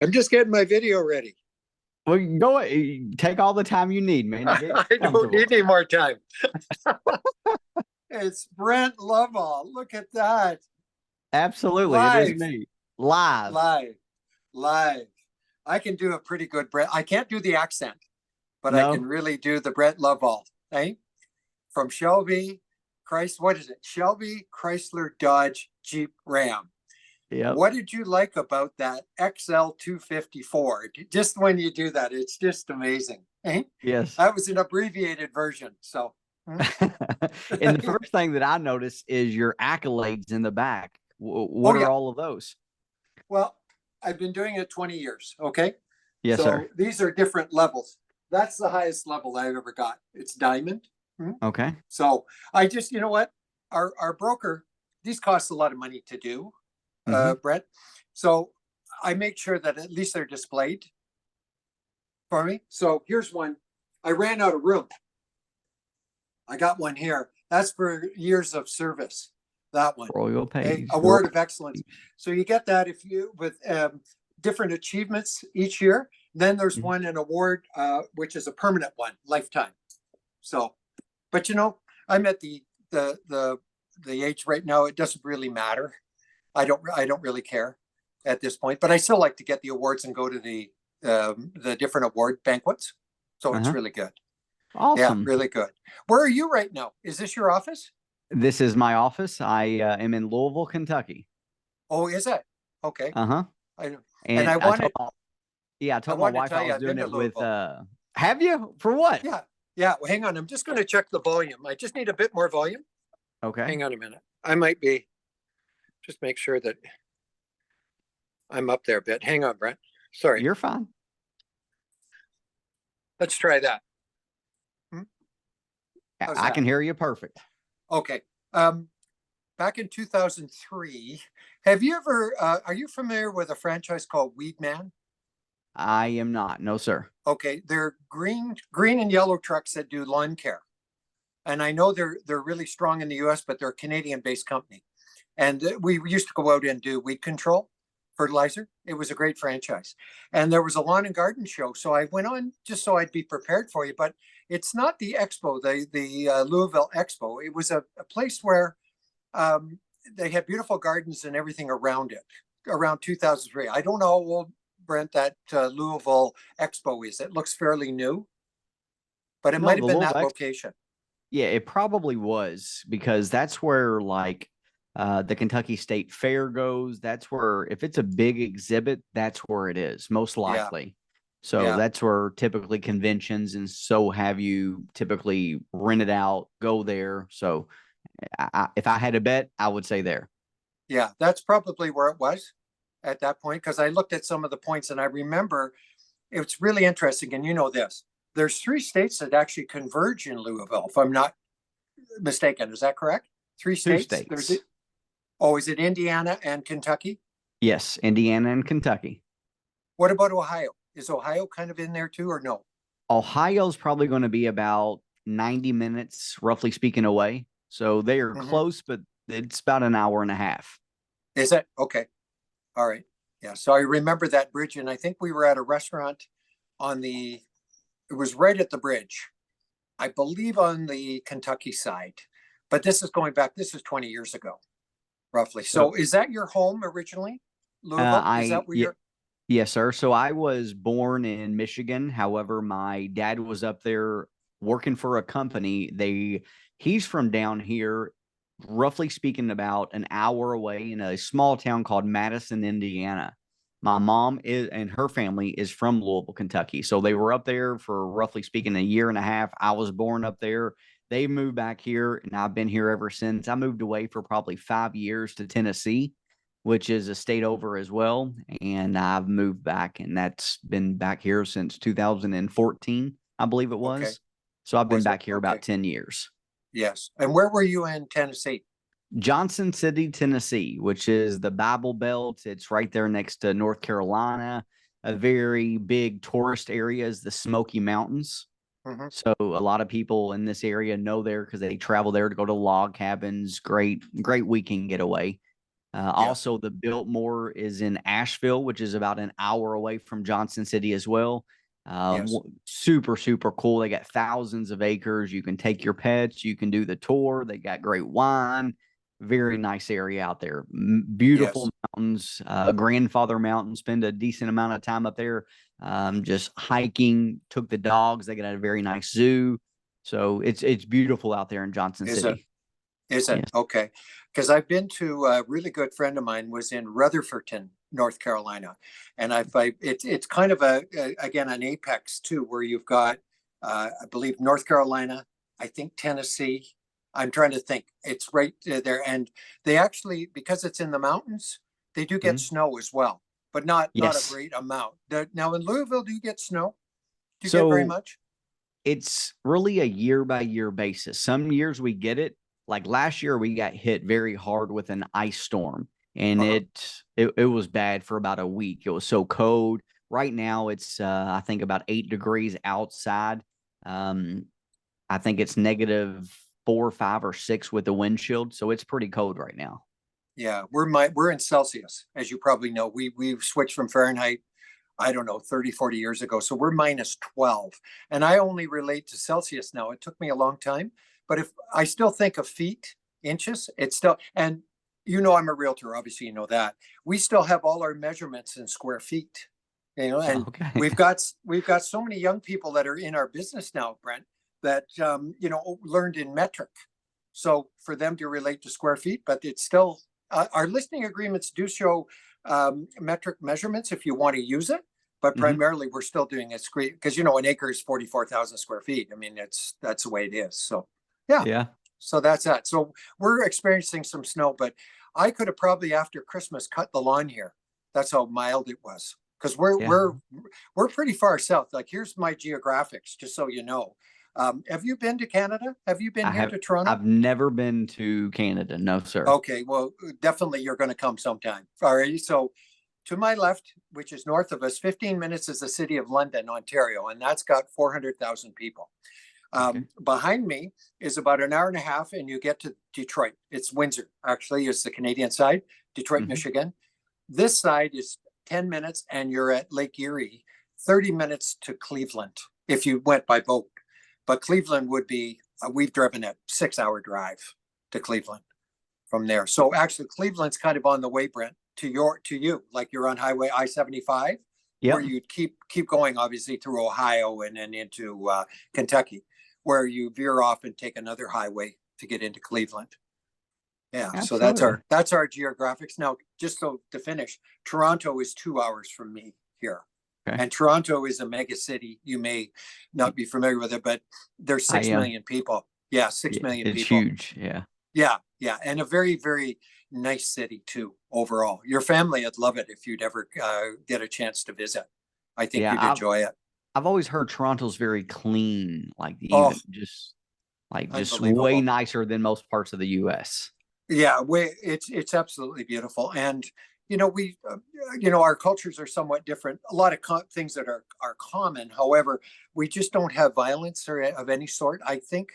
I'm just getting my video ready. Well, take all the time you need, man. Get I don't comfortable. need any more time. It's Brent Lovell. Look at that. Absolutely, it is Live, me live. live, live. I can do a pretty good Brent. I can't do the accent, but I can No, really do the Brent Lovell. Hey, from Shelby, what is it? Shelby, Chrysler, Dodge, Jeep, Ram. yep, What did you like about that XL 254? Just when you do that, it's just amazing. Eh? yes. That was an abbreviated version. So, And the first thing that I notice is your accolades in the back. oh, What are yeah. all of those? Well, I've been doing it 20 years. Okay. Yes, So sir. these are different levels. That's the highest level I've ever got. It's diamond. Hmm? Okay. So I just, you know what? Our broker, these cost a lot of money to do, Hmm. Brett. So I make sure that at least they're displayed for me. So here's one. I ran out of room. I got one here. That's for years of service. That one. Royal Okay. Page. Award of Excellence. So you get that if you with different achievements each year. Then there's Mhm. one, an award, which is a permanent one, lifetime. So, but I'm at the age right now. It doesn't really matter. I don't really care at this point. But I still like to get the awards and go to the different award banquets. So it's Uh-huh. really good. Yeah, Awesome. really good. Where are you right now? Is this your office? This is my office. I am in Louisville, Kentucky. Oh, is it? Okay. Uh-huh. I and And I wanted I I told my wanted to wife I tell you was I've doing been to it with Louisville. have you? For what? Yeah. Yeah. Well, hang on. I'm just going to check the volume. I just need a bit more volume. Okay. Hang on a minute. I might be just make sure that I'm up there a bit. Hang on, Brent. Sorry. You're fine. Let's try that. Hmm? How's I that? can hear you perfect. Okay. Um, Back in 2003, have you ever, are you familiar with a franchise called Weedman? I am not. No, sir. Okay. They're green and yellow trucks that do lawn care. And I know they're really strong in the US, but they're a Canadian based company. And we used to go out and do weed control fertilizer. It was a great franchise. And there was a lawn and garden show. So I went on just so I'd be prepared for you. But it's not the expo, the Louisville Expo. It was a place where um, they had beautiful gardens and everything around it around 2003. I don't know how old, Brent, that Louisville Expo is. It looks fairly new, but it No, might have the been Louisville that X. location. Yeah, it probably was because that's where like the Kentucky State Fair goes. That's where if it's a big exhibit, that's where it is most Yeah. likely. So Yeah. that's where typically conventions and so have you typically rent it out, go there. So if I had to bet, I would say there. Yeah, that's probably where it was at that point because I looked at some of the points and I remember it's really interesting. And you know this, there's three states that actually converge in Louisville, if I'm not mistaken. Is that correct? Three Two states. There's states. oh, is it Indiana and Kentucky? Yes, Indiana and Kentucky. What about Ohio? Is Ohio kind of in there too, or no? Ohio's probably going to be about 90 minutes, roughly speaking, away. So they are Mm-hmm. close, but it's about an hour and a half. Is it okay? All right. Yeah. So I remember that bridge, and I think we were at a restaurant on the. It was right at the bridge, I believe, on the Kentucky side. But this is going back. This is 20 years ago, roughly. So So is that your home originally, Louisville? Is that where yeah, you're? yes, sir. So I was born in Michigan. However, my dad was up there working for a company. He's from down here, roughly speaking, about an hour away in a small town called Madison, Indiana. My mom is and her family is from Louisville, Kentucky. So they were up there for roughly speaking a year and a half. I was born up there. They moved back here, and I've been here ever since. I moved away for probably 5 years to Tennessee, which is a state over as well. And I've moved back, and that's been back here since 2014, I believe it Okay. was. So I've been Was it back here about okay? 10 years. Yes. And where were you in Tennessee? Johnson City, Tennessee, which is the Bible Belt. It's right there next to North Carolina. A very big tourist area is the Smoky Mountains. Hmm. So a lot of people in this area know there because they travel there to go to log cabins. Great, great weekend getaway. Also, the Biltmore is in Asheville, which is about an hour away from Johnson City as well. Yes. Super, super cool. They got thousands of acres. You can take your pets. You can do the tour. They got great wine. Very nice area out there. Beautiful Yes. mountains, Grandfather Mountain. Spend a decent amount of time up there, just hiking. Took the dogs. They got a very nice zoo. So it's beautiful out there in Johnson Is it? City. Is it? Yes. Okay. Because I've been to a really good friend of mine was in Rutherfordton, North Carolina. And it's kind of again, an apex too, where you've got, I believe North Carolina, I think Tennessee. I'm trying to think. It's right there. And they actually, because it's in the mountains, they do get Mhm. snow as well, but not a Yes. great amount. Now in Louisville, do you get snow? Do you get very So much? it's really a year by year basis. Some years we get it. Like last year, we got hit very hard with an ice storm, and Uh-huh. it was bad for about a week. It was so cold. Right now, it's I think about 8 degrees outside. Um, I think it's -4, 5, or 6 with the windshield, so it's pretty cold right now. Yeah, we're in Celsius, as you probably know. We've switched from Fahrenheit, I don't know, 30, 40 years ago. So we're -12. And I only relate to Celsius now. It took me a long time, but if I still think of feet, inches, it's still, and you know I'm a realtor, obviously you know that. We still have all our measurements in square feet. And Okay. we've got so many young people that are in our business now, Brent, that learned in metric. So for them to relate to square feet, but it's still our listing agreements do show metric measurements if you want to use it, but Hmm. primarily we're still doing it because an acre is 44,000 square feet. I mean, that's the way it is. So yeah, Yeah. so that's that. So we're experiencing some snow, but I could have probably after Christmas cut the lawn here. That's how mild it was. Because we're Yeah. we're we're pretty far south. Like here's my geographics, just so you know. Have you been to Canada? Have you been I here have. to Toronto? I've never been to Canada. No, sir. Okay, well, definitely you're going to come sometime. All right. So to my left, which is north of us, 15 minutes is the city of London, Ontario, and that's got 400,000 people. Okay. Behind me is about an hour and a half, and you get to Detroit. It's Windsor, actually, is the Canadian side, Detroit, Hmm. Michigan. This side is 10 minutes, and you're at Lake Erie, 30 minutes to Cleveland if you went by boat. But Cleveland would be, we've driven a 6 hour drive to Cleveland from there. So actually, Cleveland's kind of on the way, Brent, to you. Like you're on Highway I-75, where Yep. you'd keep going, obviously through Ohio and then into Kentucky, where you veer off and take another highway to get into Cleveland. Yeah, so that's Absolutely. our geographics. Now, just so to finish, Toronto is 2 hours from me here. Okay. And Toronto is a mega city. You may not be familiar with it, but there's I six am. million people. Yeah, six Yeah, million it's people. huge. Yeah. Yeah, yeah, and a very, very nice city too. Overall, your family would love it if you'd ever get a chance to visit. I think Yeah. you'd enjoy it. I've always heard Toronto's very clean, Oh, even just way unbelievable! nicer than most parts of the US. Yeah, it's absolutely beautiful, and we our cultures are somewhat different. A lot of things that are common. However, we just don't have violence or of any sort. I think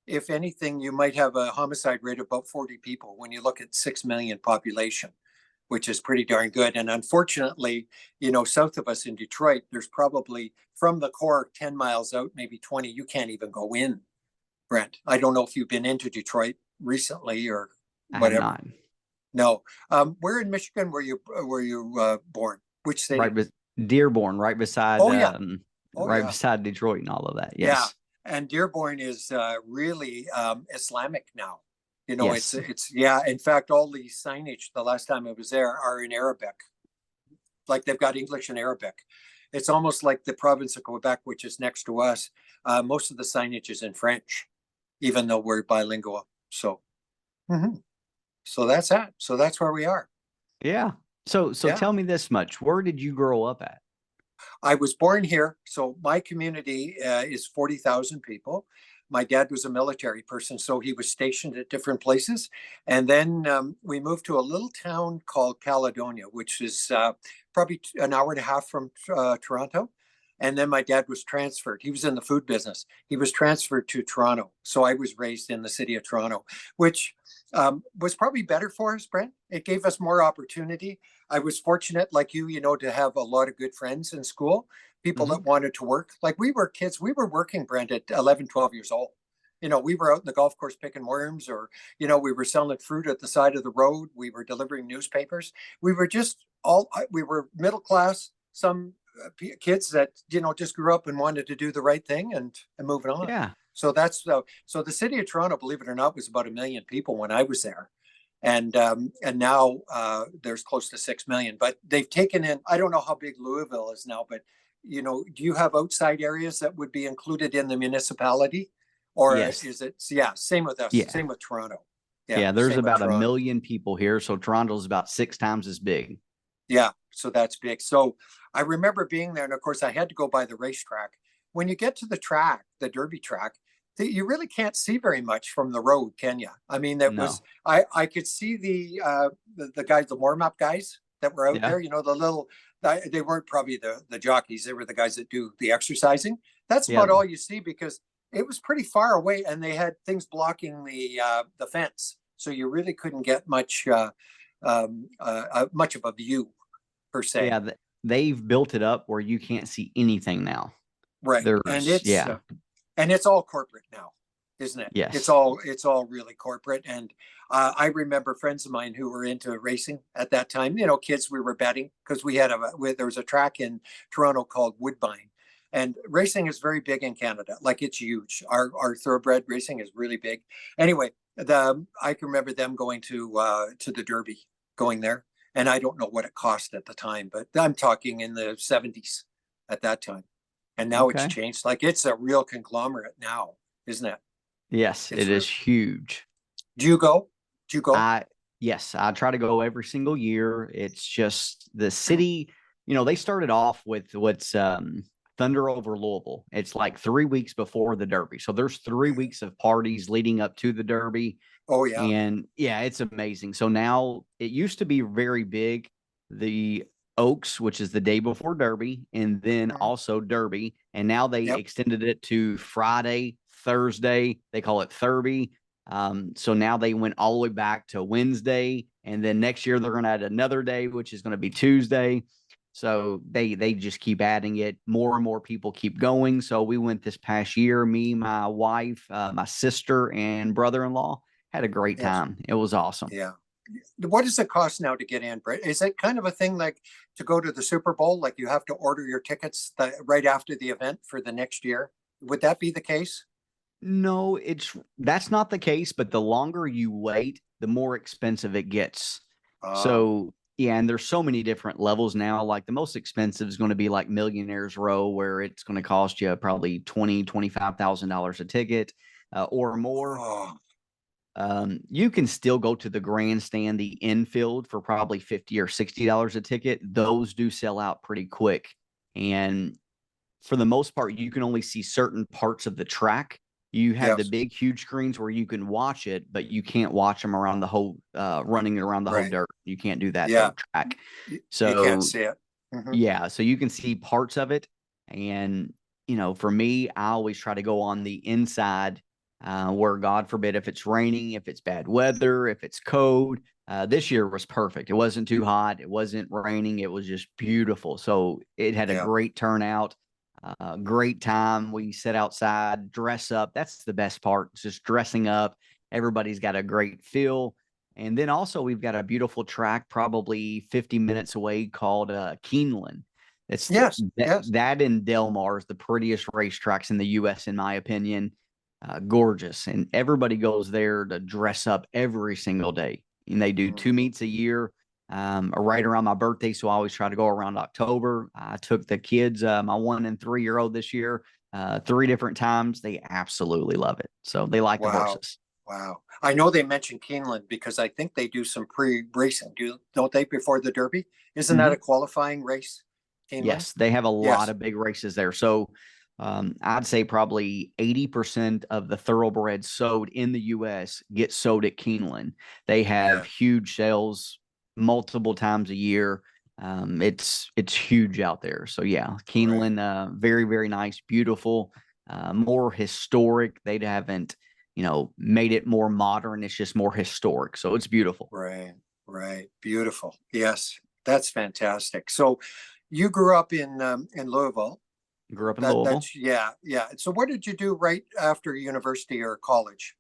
if anything, you might have a homicide rate of about 40 people when you look at 6 million population, which is pretty darn good. And unfortunately, south of us in Detroit, there's probably from the core 10 miles out, maybe 20, you can't even go in, Brent. I don't know if you've been into Detroit recently or I have whatever. not. No. Where in Michigan were you born? Which Right, city? but Dearborn, Oh yeah. Oh right yeah. beside Detroit and all of that. Yeah, Yes. and Dearborn is really Islamic now. Yes. it's yeah. In fact, all the signage the last time I was there are in Arabic. Like they've got English and Arabic. It's almost like the province of Quebec, which is next to us. Most of the signage is in French, even though we're bilingual. So, mhm. So that's that. So that's where we are. Yeah. So Yeah. tell me this much. Where did you grow up at? I was born here, so my community is 40,000 people. My dad was a military person, so he was stationed at different places. And then we moved to a little town called Caledonia, which is probably an hour and a half from Toronto. And then my dad was transferred. He was in the food business. He was transferred to Toronto. So I was raised in the city of Toronto, which was probably better for us, Brent. It gave us more opportunity. I was fortunate, like you know, to have a lot of good friends in school, people that wanted to work. Like we were kids, we were working, Brent, at 11, 12 years old. You know, we were out in the golf course picking worms, or, you know, we were selling fruit at the side of the road. We were delivering newspapers. We were just we were middle class, some kids that, you know, just grew up and wanted to do the right thing and moving on. Yeah. So that's so the city of Toronto, believe it or not, was about 1 million people when I was there. And now there's close to 6 million, but they've taken in, I don't know how big Louisville is now, but, you know, do you have outside areas that would be included in the municipality? Or Yes. is it, yeah, same with us, Yeah. same with Toronto. Yeah. There's Same with about a Toronto. million people here. So Toronto's about 6 times as big. Yeah, so that's big. So I remember being there, and of course I had to go by the racetrack. When you get to the track, the Derby track, you really can't see very much from the road, can you? I mean, that was No. I could see the guys, the warm up guys that were out Yeah. there. You know, the little they weren't probably the jockeys; they were the guys that do the exercising. That's Yeah. about all you see because it was pretty far away, and they had things blocking the fence, so you really couldn't get much much of a view per se. Yeah. They've built it up where you can't see anything now. Right. There's, yeah. And it's all corporate now, isn't it? Yes. It's all really corporate. And I remember friends of mine who were into racing at that time, you know, kids, we were betting because there was a track in Toronto called Woodbine. And racing is very big in Canada. Like it's huge. Our thoroughbred racing is really big. Anyway, I can remember them going to the Derby, going there. And I don't know what it cost at the time, but I'm talking in the 70s at that time. And now it's Okay. changed. Like it's a real conglomerate now, isn't it? Yes, It's it is huge. Do you go? Do you go? Yes, I try to go every single year. It's just the city, you know, they started off with what's Thunder over Louisville. It's like 3 weeks before the Derby. So there's 3 weeks of parties leading up to the Derby. Oh yeah. And yeah, it's amazing. So now it used to be very big, the Oaks, which is the day before Derby, and then also Derby. And now they extended it to Friday, Thursday. They call it Thurby. So now they went all the way back to Wednesday. And then next year they're going to add another day, which is going to be Tuesday. So they just keep adding it. More and more people keep going. So we went this past year, me, my wife, my sister, and brother-in-law. Had a great time. It was awesome. Yeah. What does it cost now to get in, Brett? Is it kind of a thing like to go to the Super Bowl? Like you have to order your tickets right after the event for the next year? Would that be the case? No, that's not the case, but the longer you wait, the more expensive it gets. So yeah, and there's so many different levels now. Like the most expensive is going to be like Millionaires Row, where it's going to cost you probably $25,000 a ticket or more. You can still go to the grandstand, the infield, for probably $50 or $60 a ticket. Those do sell out pretty quick. And for the most part, you can only see certain parts of the track. You have the big, huge screens where you can watch it, but you can't watch them around the whole, running around the whole dirt. You can't do that track. So you can't see it. Yeah, so you can see parts of it. And, you know, for me, I always try to go on the inside where, God forbid, if it's raining, if it's bad weather, if it's cold. This year was perfect. It wasn't too hot. It wasn't raining. It was just beautiful. So it had a great turnout, great time. We sit outside, dress up. That's the best part. It's just dressing up. Everybody's got a great feel. And then also we've got a beautiful track probably 50 minutes away called Keeneland. It's that in Delmar is the prettiest racetracks in the U.S. in my opinion. Gorgeous, and everybody goes there to dress up every single day. And they do 2 meets a year, right around my birthday. So I always try to go around October. I took the kids, my 1 and 3-year-old this year, 3 different times. They absolutely love it. So they like the horses. Wow. I know they mentioned Keeneland because I think they do some pre-racing, don't they, before the Derby? Isn't that a qualifying race? Keeneland? Yes, they have a lot of big races there. So I'd say probably 80% of the thoroughbreds sold in the U.S. get sold at Keeneland. They have huge sales multiple times a year. It's huge out there. So yeah, Right. Keeneland, very, very nice, beautiful, more historic. They haven't, made it more modern. It's just more historic. So it's beautiful. Right. Right. Beautiful. Yes. That's fantastic. So you grew up in Louisville. Grew up in That Louisville. that's yeah, yeah. So what did you do right after university or college?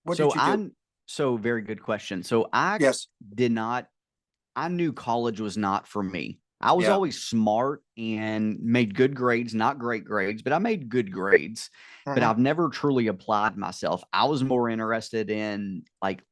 What did So you do? very good question. So I Yes. did not, I knew college was not for me. I was Yeah. always smart and made good grades, not great grades, but I made good grades. But Hmm. I've never truly applied myself. I was more interested in, like,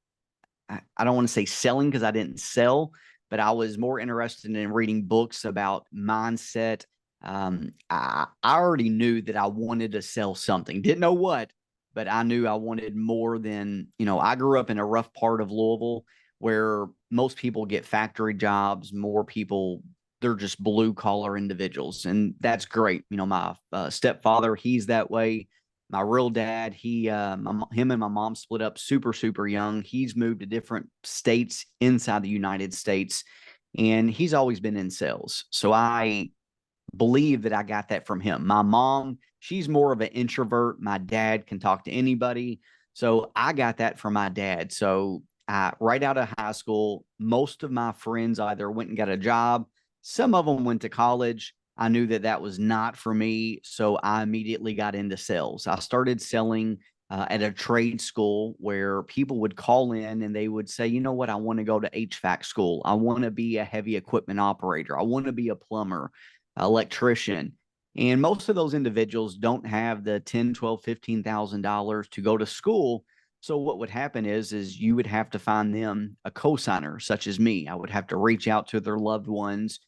I don't want to say selling because I didn't sell, but I was more interested in reading books about mindset. I already knew that I wanted to sell something. Didn't know what, but I knew I wanted more than, I grew up in a rough part of Louisville where most people get factory jobs, more people, they're just blue collar individuals. And that's great. My stepfather, he's that way. My real dad, him and my mom split up super, super young. He's moved to different states inside the United States, and he's always been in sales. So I believe that I got that from him. My mom, she's more of an introvert. My dad can talk to anybody. So I got that from my dad. So right out of high school, most of my friends either went and got a job, some of them went to college. I knew that that was not for me. So I immediately got into sales. I started selling at a trade school where people would call in and they would say, you know what, I want to go to HVAC school. I want to be a heavy equipment operator. I want to be a plumber, electrician. And most of those individuals don't have the 10, 12, $15,000 to go to school. So what would happen is you would have to find them a cosigner, such as me. I would have to reach out to their loved ones,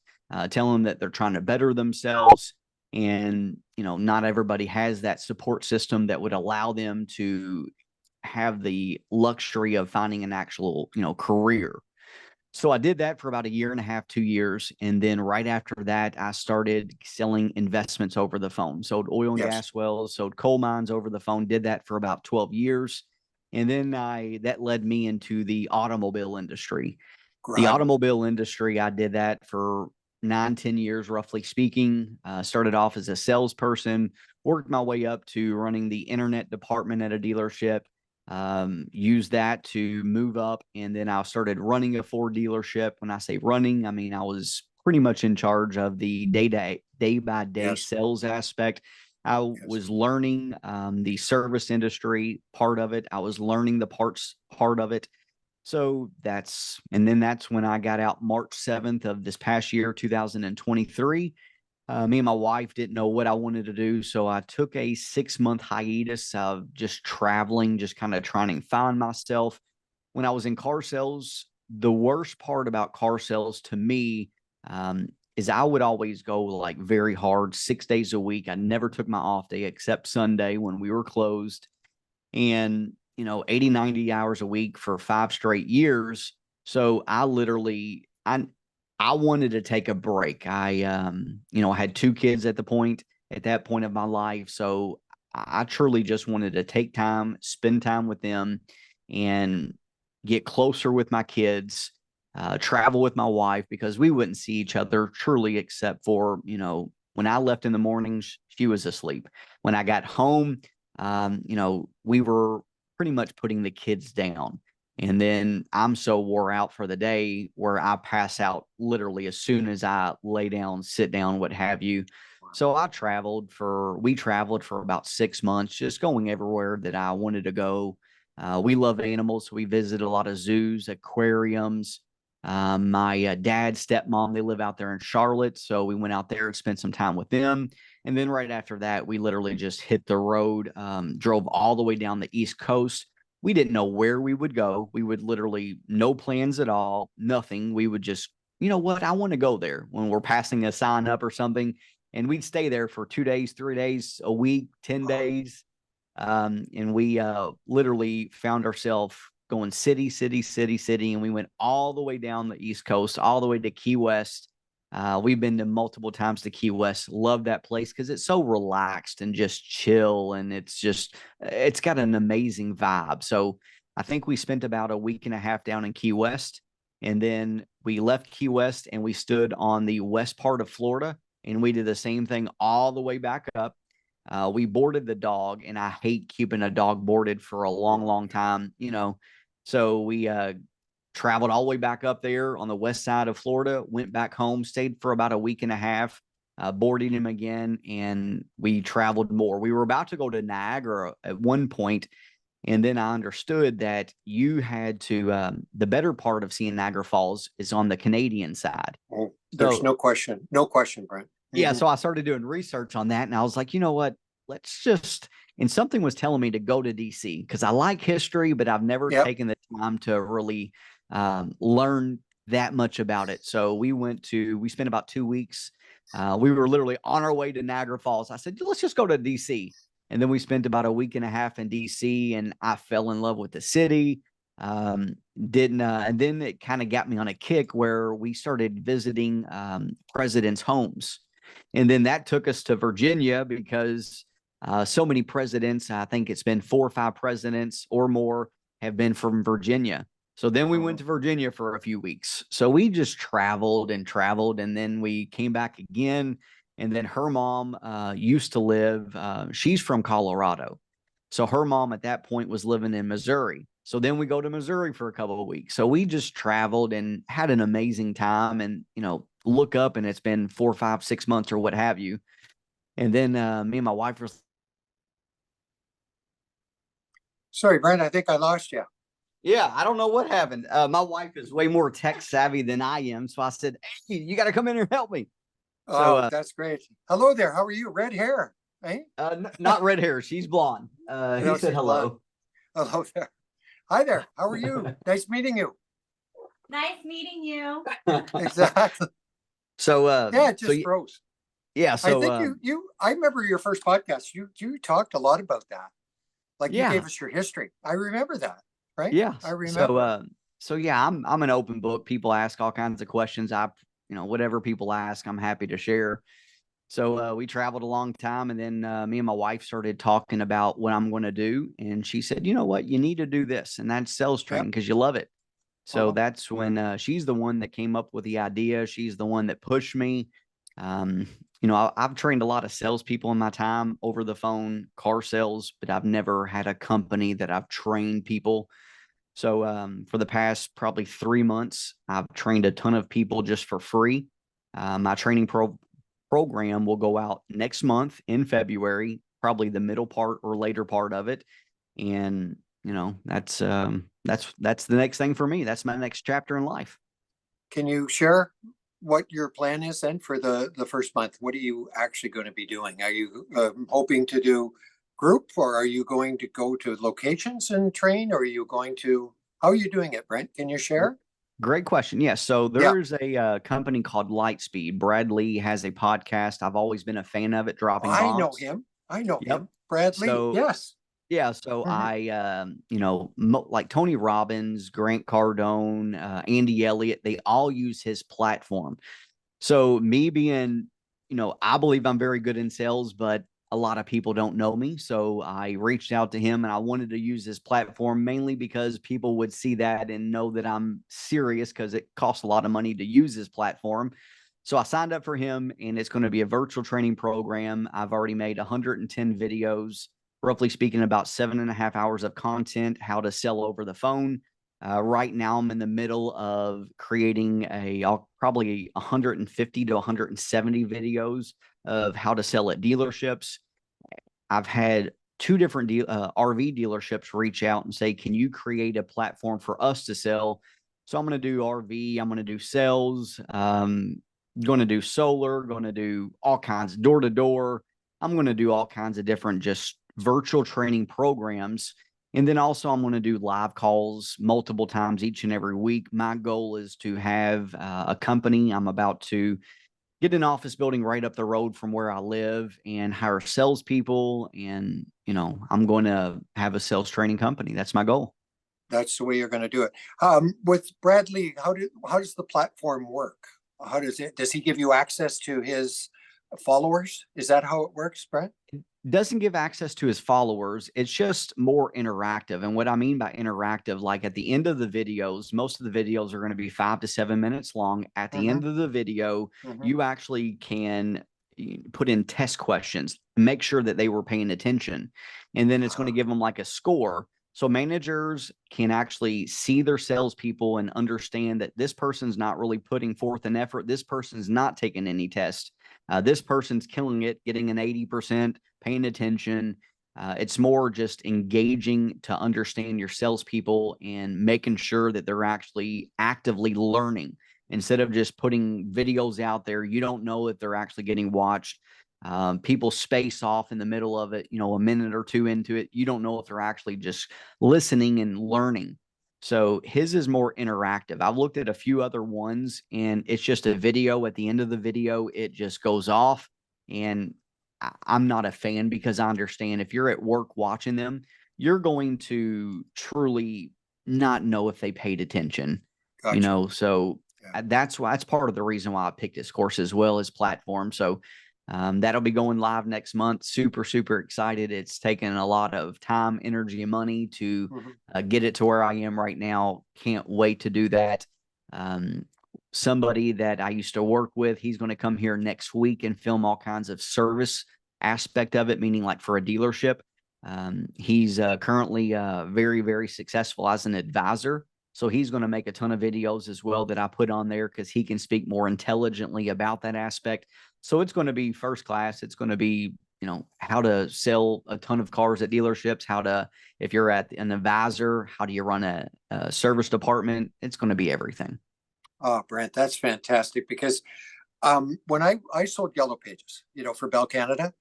tell them that they're trying to better themselves. And, not everybody has that support system that would allow them to have the luxury of finding an actual, career. So I did that for about a year and a half, 2 years. And then right after that, I started selling investments over the phone, sold oil and Yes. gas wells, sold coal mines over the phone, did that for about 12 years. And then that led me into the automobile industry. The Right. automobile industry, I did that for 9, 10 years, roughly speaking. Started off as a salesperson, worked my way up to running the internet department at a dealership, used that to move up. And then I started running a Ford dealership. When I say running, I mean, I was pretty much in charge of the day by day Yes. sales aspect. I Yes. was learning the service industry part of it. I was learning the parts part of it. So and then that's when I got out March 7th of this past year, 2023. Me and my wife didn't know what I wanted to do. So I took a 6 month hiatus of just traveling, just kind of trying to find myself. When I was in car sales, the worst part about car sales to me is I would always go like very hard 6 days a week. I never took my off day except Sunday when we were closed, and 80, 90 hours a week for 5 straight years. So I wanted to take a break. I had 2 kids at that point of my life. So I truly just wanted to take time, spend time with them, and get closer with my kids, travel with my wife, because we wouldn't see each other truly except for, when I left in the mornings, she was asleep. When I got home, we were pretty much putting the kids down. And then I'm so wore out for the day where I pass out literally as soon as I lay down, sit down, what have you. So we traveled for about 6 months, just going everywhere that I wanted to go. We love animals. So we visited a lot of zoos, aquariums. My dad, stepmom, they live out there in Charlotte. So we went out there and spent some time with them. And then right after that, we literally just hit the road, drove all the way down the East Coast. We didn't know where we would go. We would literally, no plans at all, nothing. We would just, you know what, I want to go there when we're passing a sign up or something. And we'd stay there for 2 days, 3 days, a week, 10 Wow. days. And we literally found ourselves going city, city, city, city. And we went all the way down the East Coast, all the way to Key West. We've been to multiple times to Key West. Love that place because it's so relaxed and just chill. And it's got an amazing vibe. So I think we spent about a week and a half down in Key West. And then we left Key West and we stood on the west part of Florida, and we did the same thing all the way back up. We boarded the dog, and I hate keeping a dog boarded for a long, long time, So we traveled all the way back up there on the west side of Florida, went back home, stayed for about a week and a half, boarded him again, and we traveled more. We were about to go to Niagara at one point, and then I understood that you had to, the better part of seeing Niagara Falls is on the Canadian side. Oh, there's no question, Brent. Yeah. So I started doing research on that, and I was like, you know what? And something was telling me to go to DC because I like history, but I've never taken the time to really learn that much about it. So we spent about 2 weeks. We were literally on our way to Niagara Falls. I said, let's just go to DC. And then we spent about a week and a half in DC, and I fell in love with the city. And then it kind of got me on a kick where we started visiting presidents' homes. And then that took us to Virginia because so many presidents, I think it's been 4 or 5 presidents or more, have been from Virginia. So then we went to Virginia for a few weeks. So we just traveled, and then we came back again. And then her mom used to live, she's from Colorado. So her mom at that point was living in Missouri. So then we go to Missouri for a couple of weeks. So we just traveled and had an amazing time, and, look up and it's been 4, 5, 6 months or what have you. And then me and my wife were. Sorry, Brent, I think I lost you. Yeah, I don't know what happened. My wife is way more tech savvy than I am. So I said, hey, you got to come in here and help me. Oh, that's great. Hello there. How are you? Red hair, eh? Not red hair. She's blonde. He said hello. Blonde. Hello there. Hi there. How are you? Nice meeting you. Nice meeting you. Exactly. So it just froze. Yeah. So I think I remember your first podcast. You talked a lot about that. Like you gave us your history. I remember that. Right? Yeah. I remember. So yeah, I'm an open book. People ask all kinds of questions. Whatever people ask, I'm happy to share. So we traveled a long time, and then me and my wife started talking about what I'm going to do. And she said, you know what, you need to do this. And that's sales training because you love it. So that's when she's the one that came up with the idea. She's the one that pushed me. I've trained a lot of salespeople in my time over the phone, car sales, but I've never had a company that I've trained people. So for the past probably 3 months, I've trained a ton of people just for free. My training program will go out next month in February, probably the middle part or later part of it. And, that's the next thing for me. That's my next chapter in life. Can you share what your plan is then for the first month? What are you actually going to be doing? Are you hoping to do group, or are you going to go to locations and train, or are you going to, how are you doing it, Brent? Can you share? Great question. Yes. So there's a company called Lightspeed. Brad Lee has a podcast. I've always been a fan of it, dropping bombs. I know him. Brad Lee. Yes. Yeah. So I, like Tony Robbins, Grant Cardone, Andy Elliott, they all use his platform. So me being, I believe I'm very good in sales, but a lot of people don't know me. So I reached out to him, and I wanted to use his platform mainly because people would see that and know that I'm serious, because it costs a lot of money to use his platform. So I signed up for him, and it's going to be a virtual training program. I've already made 110 videos, roughly speaking, about 7.5 hours of content, how to sell over the phone. Right now, I'm in the middle of creating probably 150 to 170 videos of how to sell at dealerships. I've had 2 different RV dealerships reach out and say, can you create a platform for us to sell? So I'm going to do RV. I'm going to do sales. Going to do solar. Going to do all kinds, door to door. I'm going to do all kinds of different just virtual training programs. And then also I'm going to do live calls multiple times each and every week. My goal is to have a company. I'm about to get an office building right up the road from where I live and hire salespeople. And, I'm going to have a sales training company. That's my goal. That's the way you're going to do it. With Bradley, how does the platform work? Does he give you access to his followers? Is that how it works, Brent? Doesn't give access to his followers. It's just more interactive. And what I mean by interactive, like at the end of the videos, most of the videos are going to be 5 to 7 minutes long. At the end of the video, you actually can put in test questions, make sure that they were paying attention. And then it's going to give them like a score. So managers can actually see their salespeople and understand that this person's not really putting forth an effort. This person's not taking any tests. This person's killing it, getting an 80%, paying attention. It's more just engaging to understand your salespeople and making sure that they're actually actively learning instead of just putting videos out there. You don't know if they're actually getting watched. People space off in the middle of it, a minute or two into it. You don't know if they're actually just listening and learning. So his is more interactive. I've looked at a few other ones and it's just a video. At the end of the video, it just goes off. And I'm not a fan because I understand if you're at work watching them, you're going to truly not know if they paid attention, Gotcha. So that's part of the reason why I picked this course as well as platform. So that'll be going live next month. Super, super excited. It's taken a lot of time, energy, and money to get it to where I am right now. Can't wait to do that. Somebody that I used to work with, he's going to come here next week and film all kinds of service aspect of it, meaning like for a dealership. He's currently very, very successful as an advisor. So he's going to make a ton of videos as well that I put on there because he can speak more intelligently about that aspect. So it's going to be first class. It's going to be, how to sell a ton of cars at dealerships, if you're an advisor, how do you run a service department? It's going to be everything. Oh, Brent, that's fantastic because when I sold Yellow Pages, for Bell Canada,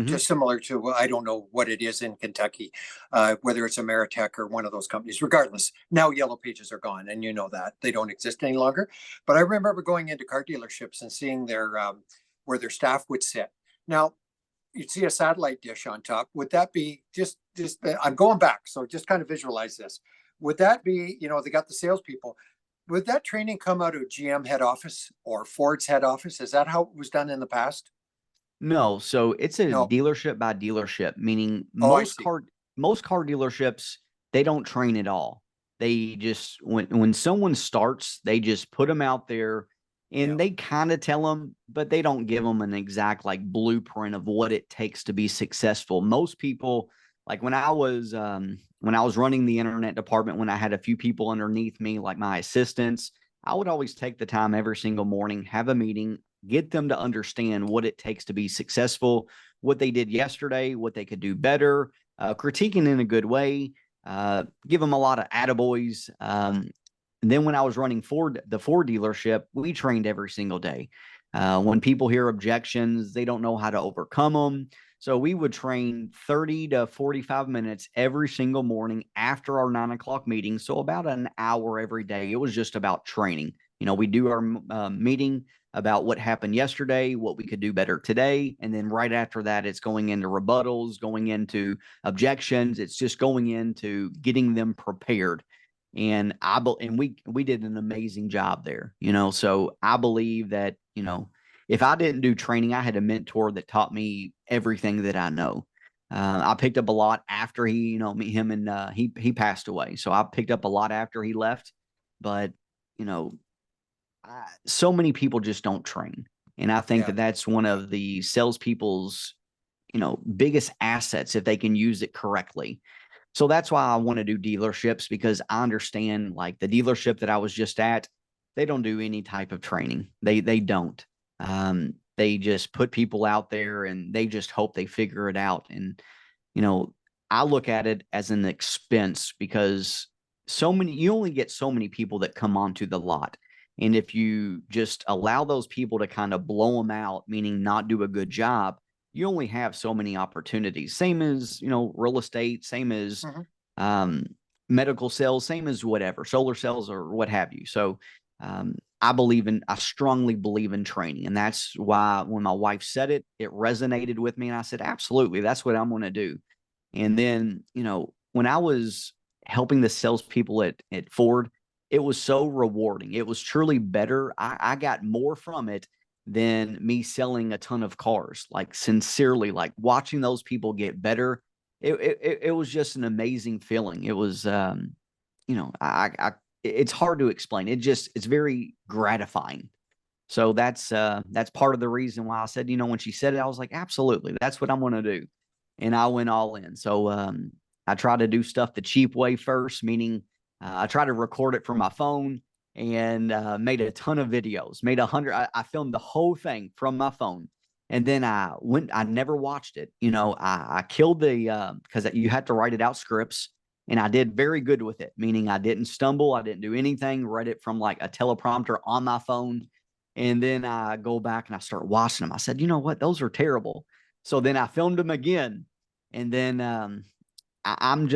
just similar to, I don't know what it is in Kentucky, whether it's Ameritech or one of those companies, regardless. Now Yellow Pages are gone and that they don't exist any longer. But I remember going into car dealerships and seeing where their staff would sit. Now you'd see a satellite dish on top. Would that be just I'm going back. So just kind of visualize this. Would that be, they got the salespeople. Would that training come out of GM head office or Ford's head office? Is that how it was done in the past? No, so it's a dealership by dealership, meaning most car dealerships, they don't train at all. They just when someone starts, they just put them out there and they kind of tell them, but they don't give them an exact like blueprint of what it takes to be successful. Most people, like when I was running the internet department, when I had a few people underneath me, like my assistants, I would always take the time every single morning, have a meeting, get them to understand what it takes to be successful, what they did yesterday, what they could do better, critiquing in a good way, give them a lot of attaboys. And then when I was running the Ford dealership, we trained every single day. When people hear objections, they don't know how to overcome them. So we would train 30 to 45 minutes every single morning after our 9 o'clock meeting. So about an hour every day. It was just about training. We do our meeting about what happened yesterday, what we could do better today. And then right after that, it's going into rebuttals, going into objections. It's just going into getting them prepared. And we did an amazing job there, so I believe that, if I didn't do training, I had a mentor that taught me everything that I know. I picked up a lot after he passed away. So I picked up a lot after he left, but, so many people just don't train. And I think that that's one of the salespeople's, biggest assets if they can use it correctly. So that's why I want to do dealerships, because I understand, like the dealership that I was just at, they don't do any type of training. They don't. They just put people out there and they just hope they figure it out. And, I look at it as an expense because you only get so many people that come onto the lot. And if you just allow those people to kind of blow them out, meaning not do a good job, you only have so many opportunities. Same as, real estate, same as medical sales, same as whatever, solar cells or what have you. So I strongly believe in training. And that's why when my wife said it, it resonated with me. And I said, absolutely, that's what I'm going to do. And then, when I was helping the salespeople at Ford, it was so rewarding. It was truly better. I got more from it than me selling a ton of cars. Like sincerely, like watching those people get better. It was just an amazing feeling. It was, it's hard to explain. It's very gratifying. So that's part of the reason why I said, when she said it, I was like, absolutely, that's what I'm going to do. And I went all in. So I try to do stuff the cheap way first, meaning I try to record it from my phone and made a ton of videos, made 100. I filmed the whole thing from my phone. And then I never watched it. I killed because you had to write it out scripts. And I did very good with it, meaning I didn't stumble. I didn't do anything, read it from like a teleprompter on my phone. And then I go back and I start watching them. I said, you know what? Those are terrible. So then I filmed them again. And then I'm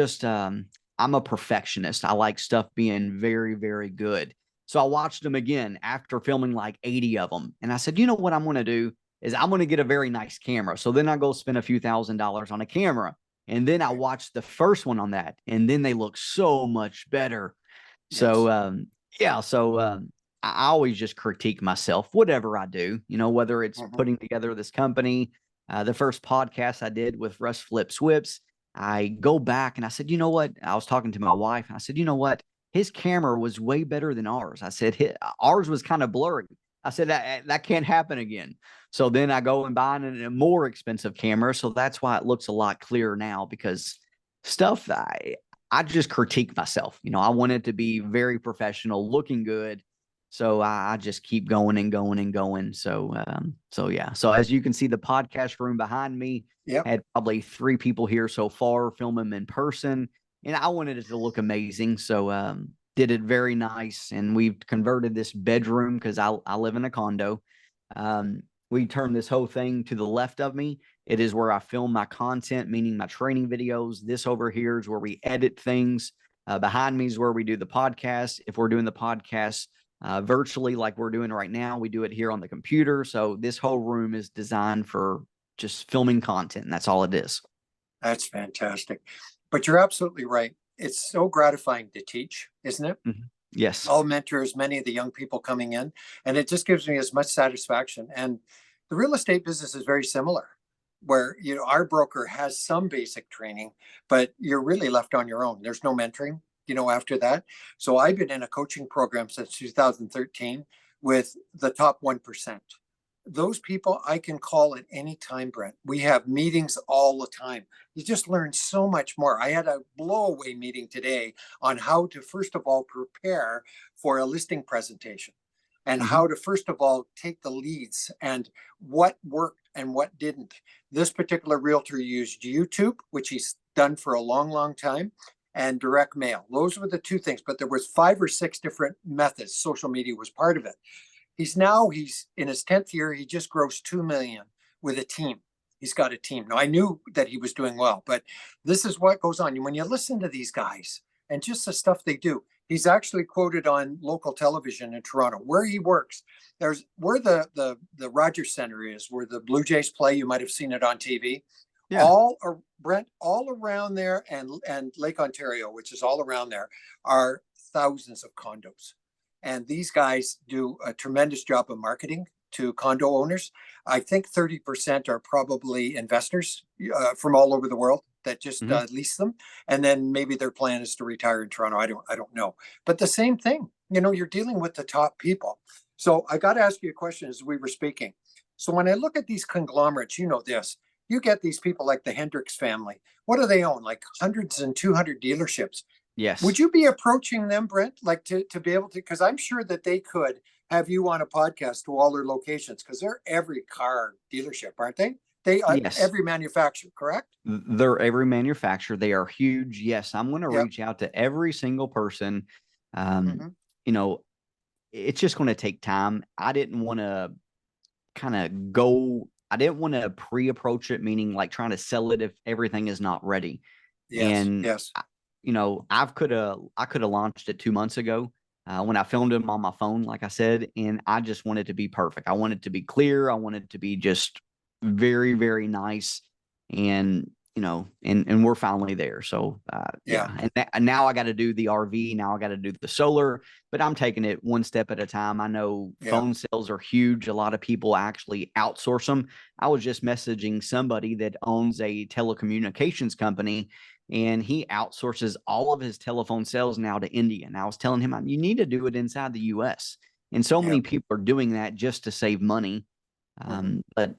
a perfectionist. I like stuff being very, very good. So I watched them again after filming like 80 of them. And I said, you know what I'm going to do is I'm going to get a very nice camera. So then I go spend a few $1,000s on a camera. And then I watched the first one on that. And then they look so much better. Yes. So, I always just critique myself, whatever I do, whether it's putting together this company, the first podcast I did with Russ Flips Whips, I go back and I said, you know what? I was talking to my wife and I said, you know what? His camera was way better than ours. I said, ours was kind of blurry. I said, that can't happen again. So then I go and buy a more expensive camera. So that's why it looks a lot clearer now, because stuff I just critique myself. I want it to be very professional, looking good. So I just keep going and going and going. So yeah. So as you can see, the podcast room behind me had probably 3 people here so far, film them in person, and I wanted it to look amazing. So did it very nice, and we've converted this bedroom because I live in a condo. We turned this whole thing to the left of me. It is where I film my content, meaning my training videos. This over here is where we edit things. Behind me is where we do the podcast. If we're doing the podcast virtually like we're doing right now, we do it here on the computer. So this whole room is designed for just filming content, and that's all it is. That's fantastic. But you're absolutely right. It's so gratifying to teach, isn't it? Mm-hmm. Yes. I'll mentor as many of the young people coming in, and it just gives me as much satisfaction. And the real estate business is very similar, where our broker has some basic training, but you're really left on your own. There's no mentoring, after that. So I've been in a coaching program since 2013 with the top 1%. Those people I can call at any time, Brent. We have meetings all the time. You just learn so much more. I had a blow-away meeting today on how to, first of all, prepare for a listing presentation, and how to, first of all, take the leads and what worked and what didn't. This particular realtor used YouTube, which he's done for a long, long time, and direct mail. Those were the 2 things, but there was 5 or 6 different methods. Social media was part of it. He's in his 10th year. He just grossed 2 million with a team. He's got a team. Now, I knew that he was doing well, but this is what goes on. When you listen to these guys and just the stuff they do, he's actually quoted on local television in Toronto, where he works. There's where the Rogers Center is, where the Blue Jays play. You might have seen it on TV. Yeah. Brent, all around there, and Lake Ontario, which is all around there, are thousands of condos. And these guys do a tremendous job of marketing to condo owners. I think 30% are probably investors from all over the world that just lease them. And then maybe their plan is to retire in Toronto. I don't know. But the same thing, you're dealing with the top people. So I got to ask you a question as we were speaking. So when I look at these conglomerates, you get these people like the Hendricks family. What do they own? Like hundreds and 200 dealerships. Yes. Would you be approaching them, Brent, like to be able to, because I'm sure that they could have you on a podcast to all their locations, because they're every car dealership, aren't they? They are every manufacturer, correct? They're every manufacturer. They are huge. Yes, I'm going to reach out to every single person. It's just going to take time. I didn't want to I didn't want to pre-approach it, meaning like trying to sell it if everything is not ready. Yes. I could have launched it 2 months ago when I filmed them on my phone, like I said, and I just wanted to be perfect. I wanted to be clear. I wanted to be just very, very nice. And and we're finally there. So, and now I got to do the RV. Now I got to do the solar, but I'm taking it one step at a time. I know phone sales are huge. A lot of people actually outsource them. I was just messaging somebody that owns a telecommunications company, and he outsources all of his telephone sales now to India. And I was telling him, you need to do it inside the US. And so many people are doing that just to save money. But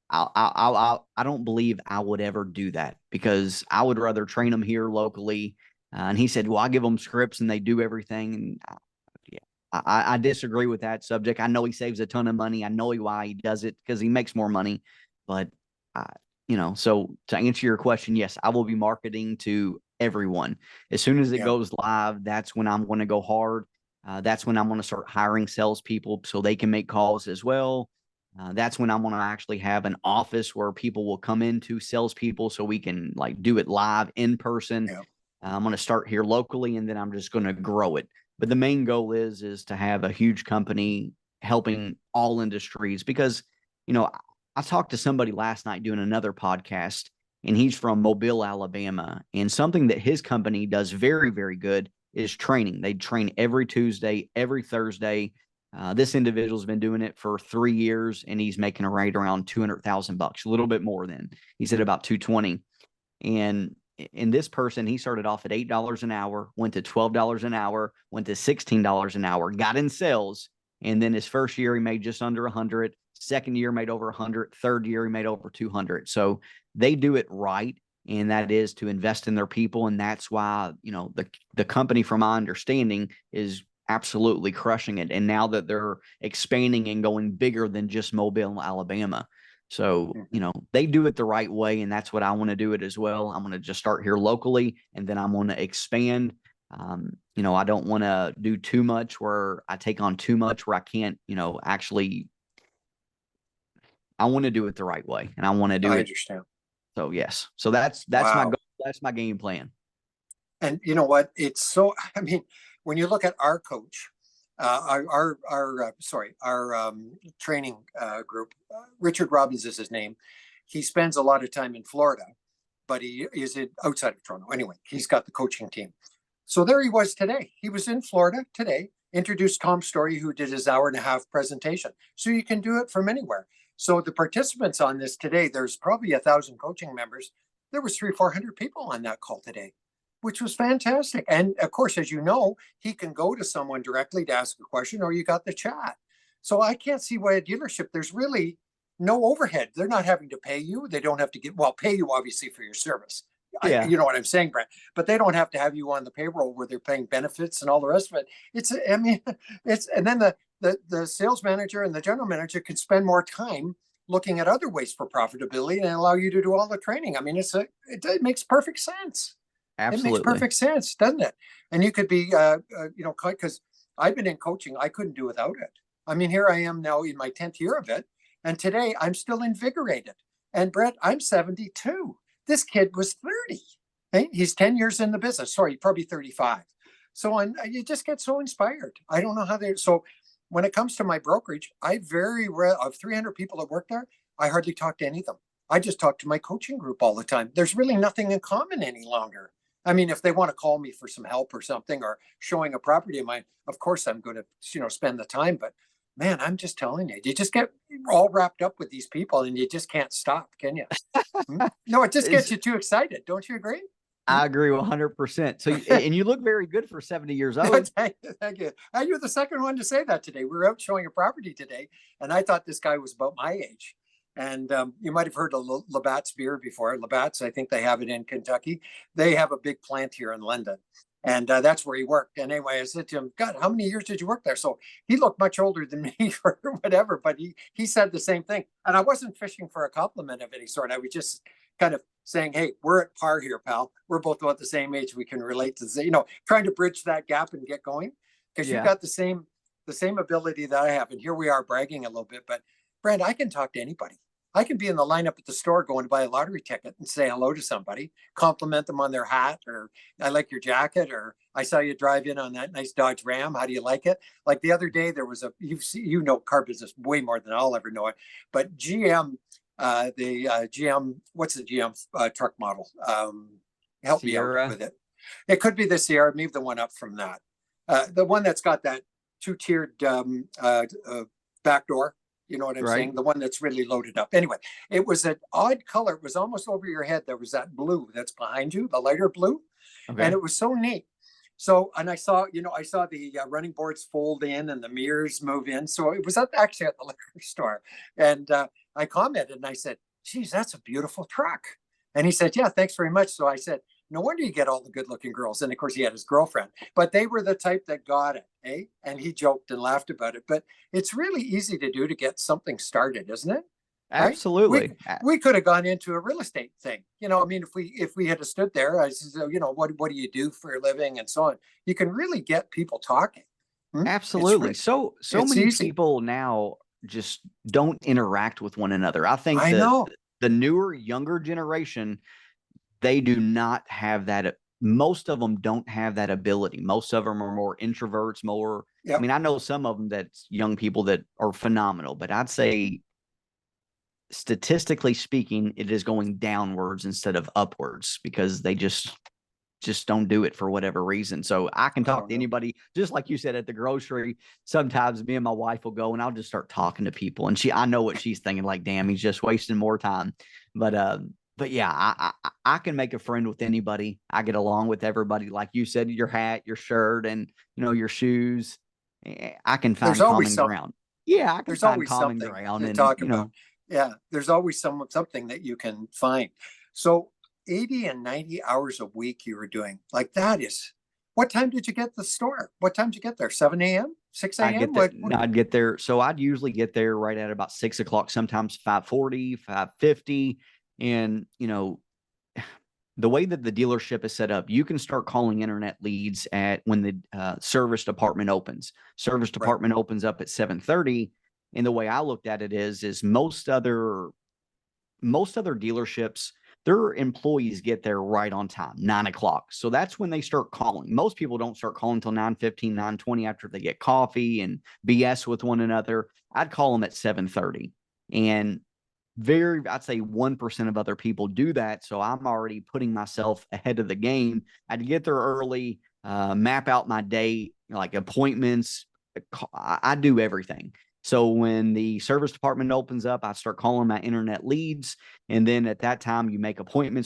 I don't believe I would ever do that, because I would rather train them here locally. And he said, well, I give them scripts and they do everything. And I disagree with that subject. I know he saves a ton of money. I know why he does it, because he makes more money. But, so to answer your question, yes, I will be marketing to everyone. As soon as it goes live, that's when I'm going to go hard. That's when I'm going to start hiring salespeople so they can make calls as well. That's when I'm going to actually have an office where people will come into salespeople so we can do it live in person. I'm going to start here locally, and then I'm just going to grow it. But the main goal is to have a huge company helping all industries, because, I talked to somebody last night doing another podcast, and he's from Mobile, Alabama. And something that his company does very, very good is training. They train every Tuesday, every Thursday. This individual's been doing it for 3 years, and he's making right around $200,000, a little bit more than he said, about 220. And in this person, he started off at $8 an hour, went to $12 an hour, went to $16 an hour, got in sales. And then his first year, he made just under 100. Second year, made over 100. Third year, he made over 200. So they do it right. And that is to invest in their people. And that's why, the company, from my understanding, is absolutely crushing it. And now that they're expanding and going bigger than just Mobile, Alabama. So, they do it the right way. And that's what I want to do it as well. I'm going to just start here locally, and then I'm going to expand. I don't want to do too much where I take on too much where I can't, actually, I want to do it the right way, and I want to do it. I understand. So yes. So that's my goal. That's my game plan. And you know what? It's so, when you look at our coach, our training group, Richard Robbins is his name. He spends a lot of time in Florida, but he is outside of Toronto. Anyway, he's got the coaching team. So there he was today. He was in Florida today, introduced Tom Story, who did his 1.5-hour presentation. So you can do it from anywhere. So the participants on this today, there's probably 1,000 coaching members. There was 300-400 people on that call today, which was fantastic. And of course, as you know, he can go to someone directly to ask a question, or you got the chat. So I can't see why a dealership, there's really no overhead. They're not having to pay you. They don't have to pay you obviously for your service. You know what I'm saying, Brent, but they don't have to have you on the payroll where they're paying benefits and all the rest of it. And then the sales manager and the general manager can spend more time looking at other ways for profitability and allow you to do all the training. It makes perfect sense. Absolutely. It makes perfect sense, doesn't it? And you could be, because I've been in coaching, I couldn't do without it. Here I am now in my 10th year of it. And today I'm still invigorated. And Brett, I'm 72. This kid was 30. Hey, he's 10 years in the business. Sorry, probably 35. So you just get so inspired. I don't know how so when it comes to my brokerage, of 300 people that work there, I hardly talk to any of them. I just talk to my coaching group all the time. There's really nothing in common any longer. If they want to call me for some help or something, or showing a property of mine, of course I'm going to, spend the time. But man, I'm just telling you, you just get all wrapped up with these people and you just can't stop, can you? No, it just gets you too excited. Don't you agree? I agree 100%. So, and you look very good for 70 years old. Thank you. You're the second one to say that today. We were out showing a property today, and I thought this guy was about my age. And you might have heard of Labatt's beer before. Labatt's, I think they have it in Kentucky. They have a big plant here in London. And that's where he worked. And anyway, I said to him, God, how many years did you work there? So he looked much older than me or whatever, but he said the same thing. And I wasn't fishing for a compliment of any sort. I was just kind of saying, hey, we're at par here, pal. We're both about the same age. We can relate to, trying to bridge that gap and get going. Because you've got the same ability that I have. And here we are bragging a little bit. But Brent, I can talk to anybody. I can be in the lineup at the store going to buy a lottery ticket and say hello to somebody, compliment them on their hat, or I like your jacket, or I saw you drive in on that nice Dodge Ram. How do you like it? Like the other day, there was car business way more than I'll ever know it, but GM GM, what's the GM truck model? Help me Sierra. out with it. It could be the Sierra, maybe the one up from that. The one that's got that two-tiered back door. You know what I'm Right. saying? The one that's really loaded up. Anyway, it was an odd color. It was almost over your head. There was that blue that's behind you, the lighter blue. Okay. And it was so neat. So, and I saw the running boards fold in and the mirrors move in. So it was actually at the liquor store. And I commented and I said, geez, that's a beautiful truck. And he said, yeah, thanks very much. So I said, no wonder you get all the good looking girls. And of course he had his girlfriend, but they were the type that got it. Eh? And he joked and laughed about it, but it's really easy to do to get something started, isn't it? Right? Absolutely. We could have gone into a real estate thing. You know, I mean, if we had stood there, I said, you know, what do you do for a living and so on? You can really get people talking. Absolutely. So many easy. people now just don't interact with one another. I think I know. the newer, younger generation, they do not have that. Most of them don't have that ability. Most of them are more introverts, more. Yep. I mean, I know some of them that's young people that are phenomenal, but I'd say statistically speaking, it is going downwards instead of upwards because they just don't do it for whatever reason. So I can talk to anybody, just like you said at the grocery. Sometimes me and my wife will go and I'll just start talking to people, and I know what she's thinking, like, damn, he's just wasting more time. But yeah, I can make a friend with anybody. I get along with everybody. Like you said, your hat, your shirt, and your shoes. I can find common ground. Yeah, I can find common ground to and talk about. Yeah, there's always something that you can find. So 80 and 90 hours a week you were doing. Like that is, what time did you get the store? What time did you get there? 7 a.m., 6 a.m.? I'd get there. So I'd usually get there right at about 6 o'clock, sometimes 5:40, 5:50. And, the way that the dealership is set up, you can start calling internet leads when the service department opens. Service department opens up at 7:30. And the way I looked at it is most other dealerships, their employees get there right on time, 9 o'clock. So that's when they start calling. Most people don't start calling until 9:15, 9:20 after they get coffee and BS with one another. I'd call them at 7:30. And I'd say 1% of other people do that. So I'm already putting myself ahead of the game. I'd get there early, map out my day, like appointments. I do everything. So when the service department opens up, I start calling my internet leads. And then at that time, you make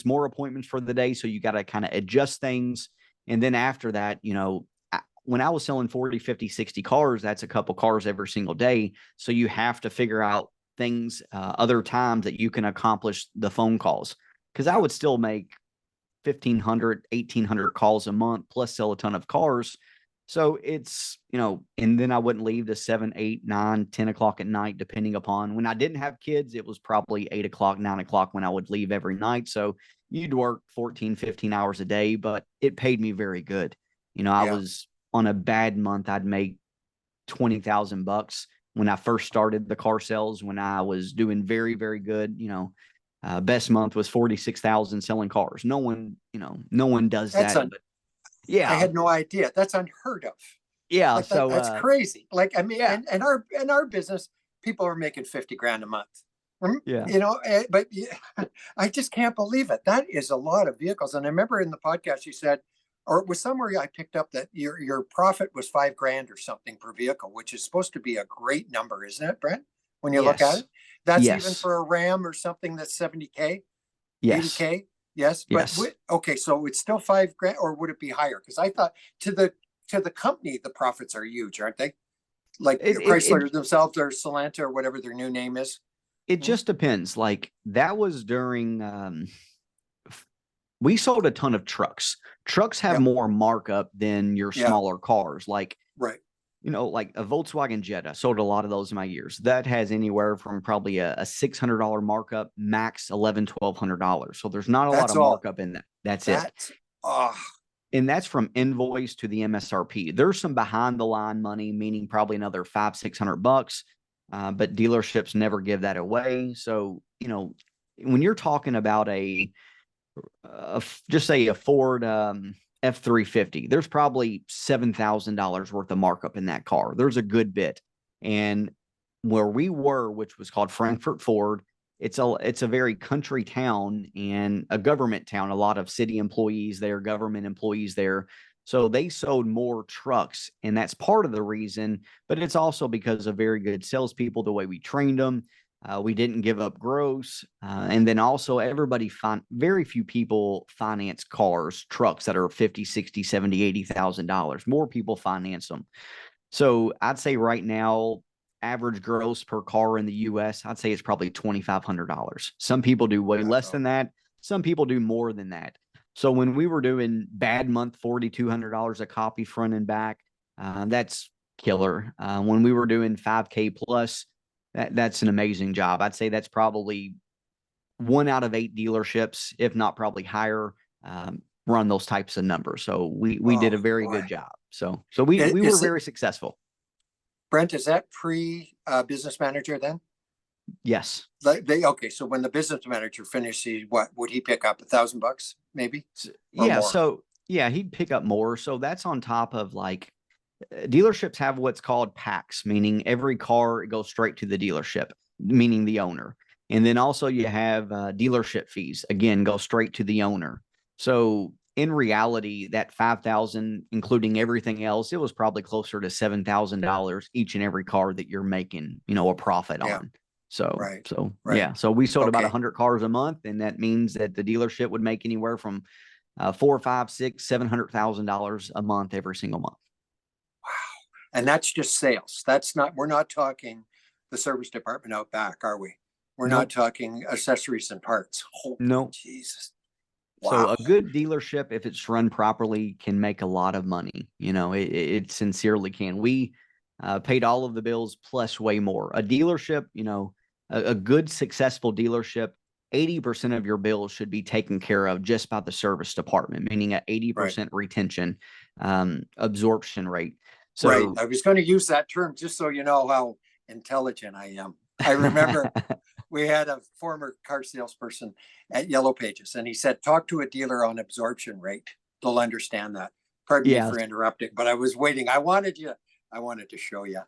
more appointments for the day. So you got to kind of adjust things. And then after that, when I was selling 40, 50, 60 cars, that's a couple cars every single day. So you have to figure out things, other times that you can accomplish the phone calls. Because I would still make 1,500, 1,800 calls a month, plus sell a ton of cars. So it's, and then I wouldn't leave to 7, 8, 9, 10 o'clock at night, depending upon when I didn't have kids. It was probably 8 o'clock, 9 o'clock when I would leave every night. So you'd work 14, 15 hours a day, but it paid me very good. I was on a bad month, I'd make $20,000 when I first started the car sales, when I was doing very, very good. Best month was 46,000 selling cars. No one does that. I had no idea. That's unheard of. Yeah. Like so that's crazy. Like, I mean, and our business, people are making 50 grand a month. Yeah. But I just can't believe it. That is a lot of vehicles. And I remember in the podcast you said, or it was somewhere I picked up that your profit was 5 grand or something per vehicle, which is supposed to be a great number, isn't it, Brent? When you look at it, that's even for a Ram or something that's 70K, 80K. Yes. But okay, so it's still 5 grand, or would it be higher? Because I thought to the company, the profits are huge, aren't they? Like Chrysler themselves, or Solenta, or whatever their new name is. It just depends. Like that was during, we sold a ton of trucks. Trucks have more markup than your smaller cars. Like, like a Volkswagen Jetta. Sold a lot of those in my years. That has anywhere from probably a $600 markup, max $1,100, $1,200. So there's not a lot of markup in that. That's it. And that's from invoice to the MSRP. There's some behind the line money, meaning probably another $500, $600. But dealerships never give that away. So, when you're talking about just say a Ford F-350, there's probably $7,000 worth of markup in that car. There's a good bit. And where we were, which was called Frankfurt Ford, it's a very country town and a government town. A lot of city employees there, government employees there. So they sold more trucks, and that's part of the reason. But it's also because of very good salespeople, the way we trained them. We didn't give up gross. And then also very few people finance cars, trucks that are 50, 60, 70, $80,000. More people finance them. So I'd say right now, average gross per car in the US, I'd say it's probably $2,500. Some people do way less than that. Some people do more than that. So when we were doing bad month, $4,200 a copy front and back, that's killer. When we were doing 5K plus, that's an amazing job. I'd say that's probably 1 out of 8 dealerships, if not probably higher, run those types of numbers. So we did a very good job. So we were very successful. Brent, is that pre-business manager then? Yes. Okay. So when the business manager finished, what would he pick up? $1,000 maybe? Yeah. More? So yeah, he'd pick up more. So that's on top of like dealerships have what's called packs, meaning every car goes straight to the dealership, meaning the owner. And then also you have dealership fees, again, go straight to the owner. So in reality, that $5,000, including everything else, it was probably closer to $7,000 each and every car that you're making, a profit on. So, Right. yeah. So we sold about 100 cars a month, and that means that the dealership would make anywhere from $400,000, $500,000, $600,000, $700,000 a month every single month. Wow. And that's just sales. We're not talking the service department out back, are we? We're not talking accessories and parts. Oh, no. Jesus. Wow. So a good dealership, if it's run properly, can make a lot of money. It sincerely can. We paid all of the bills plus way more. A dealership, a good successful dealership, 80% of your bills should be taken care of just by the service department, meaning an 80% retention absorption rate. So I was going to use that term just so you know how intelligent I am. I remember we had a former car salesperson at Yellow Pages, and he said, talk to a dealer on absorption rate. They'll understand that. Pardon me for interrupting, but I was waiting. I wanted to show you.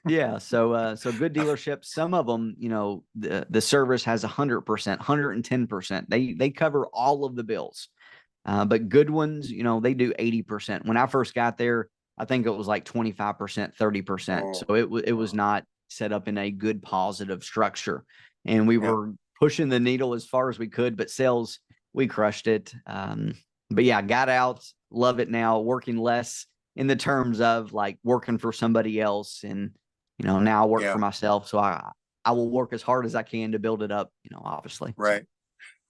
Yeah. So good dealerships, some of them, the service has 100%, 110%. They cover all of the bills. But good ones, they do 80%. When I first got there, I think it was like 25%, 30%. So it was not set up in a good positive structure. And we were pushing the needle as far as we could, but sales, we crushed it. But yeah, got out, love it now, working less in the terms of like working for somebody else. And, now I work for myself. So I will work as hard as I can to build it up, obviously. Right.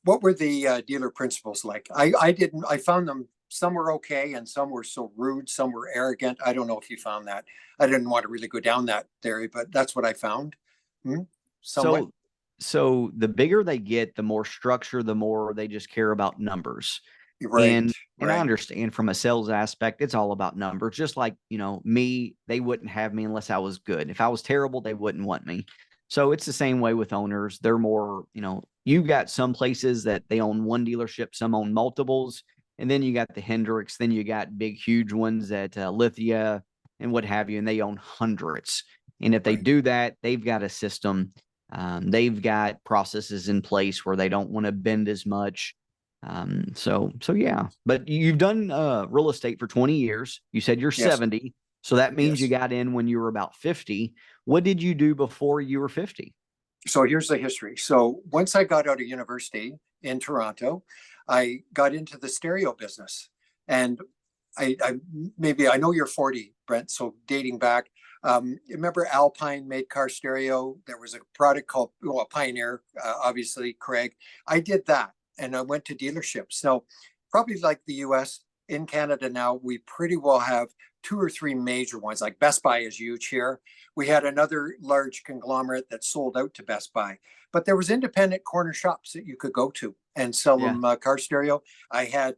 What were the dealer principals like? I found them, some were okay and some were so rude, some were arrogant. I don't know if you found that. I didn't want to really go down that theory, but that's what I found. So the bigger they get, the more structure, the more they just care about numbers. And I understand from a sales aspect, it's all about numbers. Just like, me, they wouldn't have me unless I was good. If I was terrible, they wouldn't want me. So it's the same way with owners. They're more, you got some places that they own one dealership, some own multiples. And then you got the Hendricks, then you got big, huge ones at Lithia and what have you, and they own hundreds. And if they do that, they've got a system. They've got processes in place where they don't want to bend as much. So yeah, but you've done real estate for 20 years. You said you're 70. So that means you got in when you were about 50. What did you do before you were 50? So here's the history. So once I got out of university in Toronto, I got into the stereo business. And I know you're 40, Brent, so dating back. Remember Alpine made car stereo? There was a product called Pioneer, obviously, Craig. I did that. And I went to dealerships. Now, probably like the US, in Canada now, we pretty well have 2 or 3 major ones. Like Best Buy is huge here. We had another large conglomerate that sold out to Best Buy. But there was independent corner shops that you could go to and sell them car stereo. I had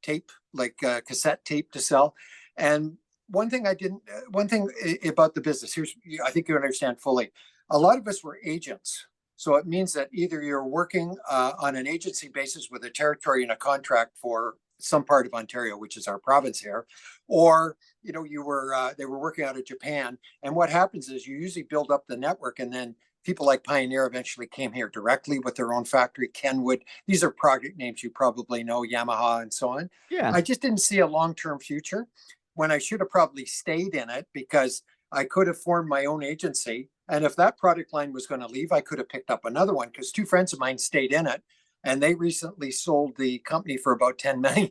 tape, like cassette tape to sell. And one thing about the business, I think you understand fully. A lot of us were agents. So it means that either you're working on an agency basis with a territory and a contract for some part of Ontario, which is our province here, or they were working out of Japan. And what happens is you usually build up the network, and then people like Pioneer eventually came here directly with their own factory. Kenwood, these are product names you probably know, Yamaha and so on. Yeah. I just didn't see a long-term future when I should have probably stayed in it, because I could have formed my own agency. And if that product line was going to leave, I could have picked up another one, because two friends of mine stayed in it, and they recently sold the company for about 10 million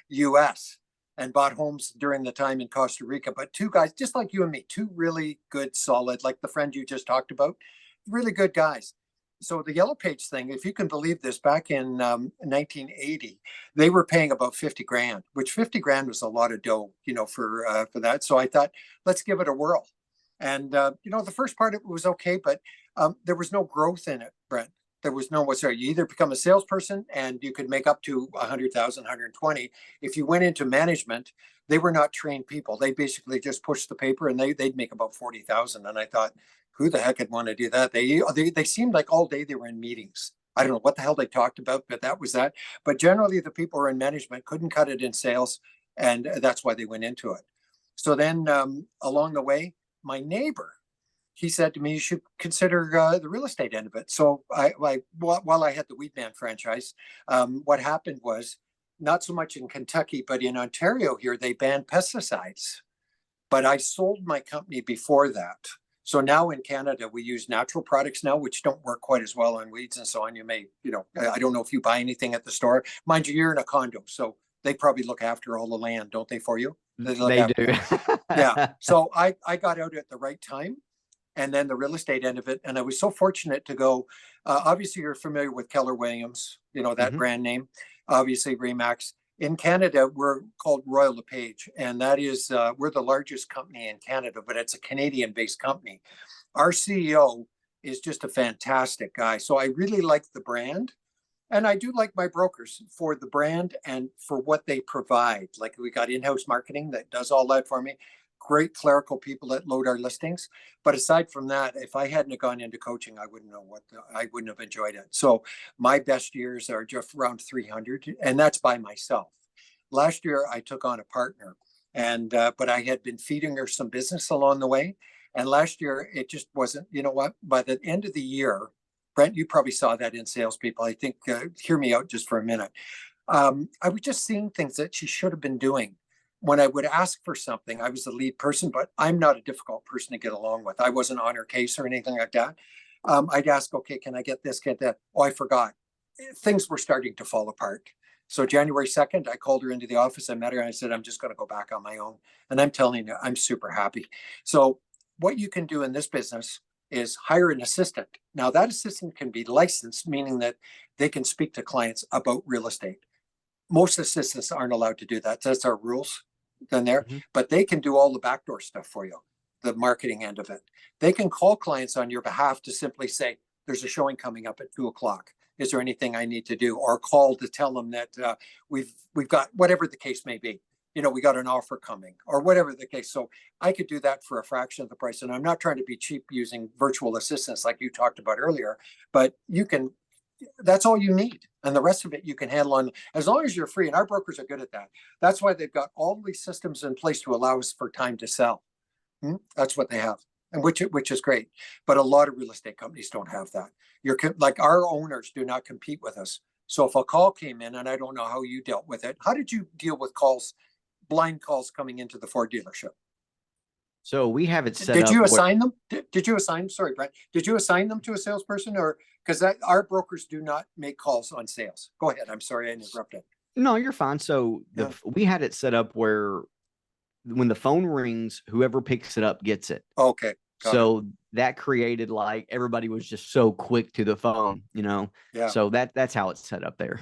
US and bought homes during the time in Costa Rica. But two guys, just like you and me, two really good, solid, like the friend you just talked about, really good guys. So the Yellow Page thing, if you can believe this, back in 1980, they were paying about 50 grand, which 50 grand was a lot of dough, for that. So I thought, let's give it a whirl. And, the first part of it was okay, but there was no growth in it, Brent. There was no what's there. You either become a salesperson and you could make up to 100,000, 120. If you went into management, they were not trained people. They basically just pushed the paper, and they'd make about 40,000. And I thought, who the heck would want to do that? They seemed like all day they were in meetings. I don't know what the hell they talked about, but that was that. But generally, the people who were in management couldn't cut it in sales, and that's why they went into it. So then along the way, my neighbor, he said to me, you should consider the real estate end of it. So while I had the Weed Man franchise, what happened was, not so much in Kentucky, but in Ontario here, they banned pesticides. But I sold my company before that. So now in Canada, we use natural products now, which don't work quite as well on weeds and so on. You may, I don't know if you buy anything at the store. Mind you, you're in a condo, so they probably look after all the land, don't they, for you? They do. Yeah. So I got out at the right time. And then the real estate end of it. And I was so fortunate to go, obviously you're familiar with Keller Williams, that brand name, obviously Remax. In Canada, we're called Royal LePage, and that is, we're the largest company in Canada, but it's a Canadian-based company. Our CEO is just a fantastic guy. So I really like the brand. And I do like my brokers for the brand and for what they provide. Like, we got in-house marketing that does all that for me. Great clerical people that load our listings. But aside from that, if I hadn't gone into coaching, I wouldn't know I wouldn't have enjoyed it. So my best years are just around 300, and that's by myself. Last year, I took on a partner, and but I had been feeding her some business along the way. And last year, it just wasn't, by the end of the year, Brent, you probably saw that in salespeople. I think, hear me out just for a minute. I was just seeing things that she should have been doing. When I would ask for something, I was the lead person, but I'm not a difficult person to get along with. I wasn't on her case or anything like that. I'd ask, okay, can I get this, get that? Oh, I forgot. Things were starting to fall apart. So January 2nd, I called her into the office. I met her and I said, I'm just going to go back on my own. And I'm telling you, I'm super happy. So what you can do in this business is hire an assistant. Now, that assistant can be licensed, meaning that they can speak to clients about real estate. Most assistants aren't allowed to do that. That's our rules. Then there, but they can do all the backdoor stuff for you, the marketing end of it. They can call clients on your behalf to simply say, there's a showing coming up at 2:00. Is there anything I need to do? Or call to tell them that we've got, whatever the case may be, we got an offer coming, or whatever the case. So I could do that for a fraction of the price. And I'm not trying to be cheap using virtual assistants like you talked about earlier, but that's all you need. And the rest of it you can handle on, as long as you're free. And our brokers are good at that. That's why they've got all these systems in place to allow us for time to sell. That's what they have, and which is great. But a lot of real estate companies don't have that. Like, our owners do not compete with us. So if a call came in, and I don't know how you dealt with it, how did you deal with blind calls coming into the Ford dealership? So we have it set Did up. you assign them? Did you assign? Sorry, Brent. Did you assign them to a salesperson, or because our brokers do not make calls on sales? Go ahead. I'm sorry I interrupted. No, you're fine. So we had it set up where when the phone rings, whoever picks it up gets it. Okay. So that created, like, everybody was just so quick to the phone, Yeah. So that's how it's set up there.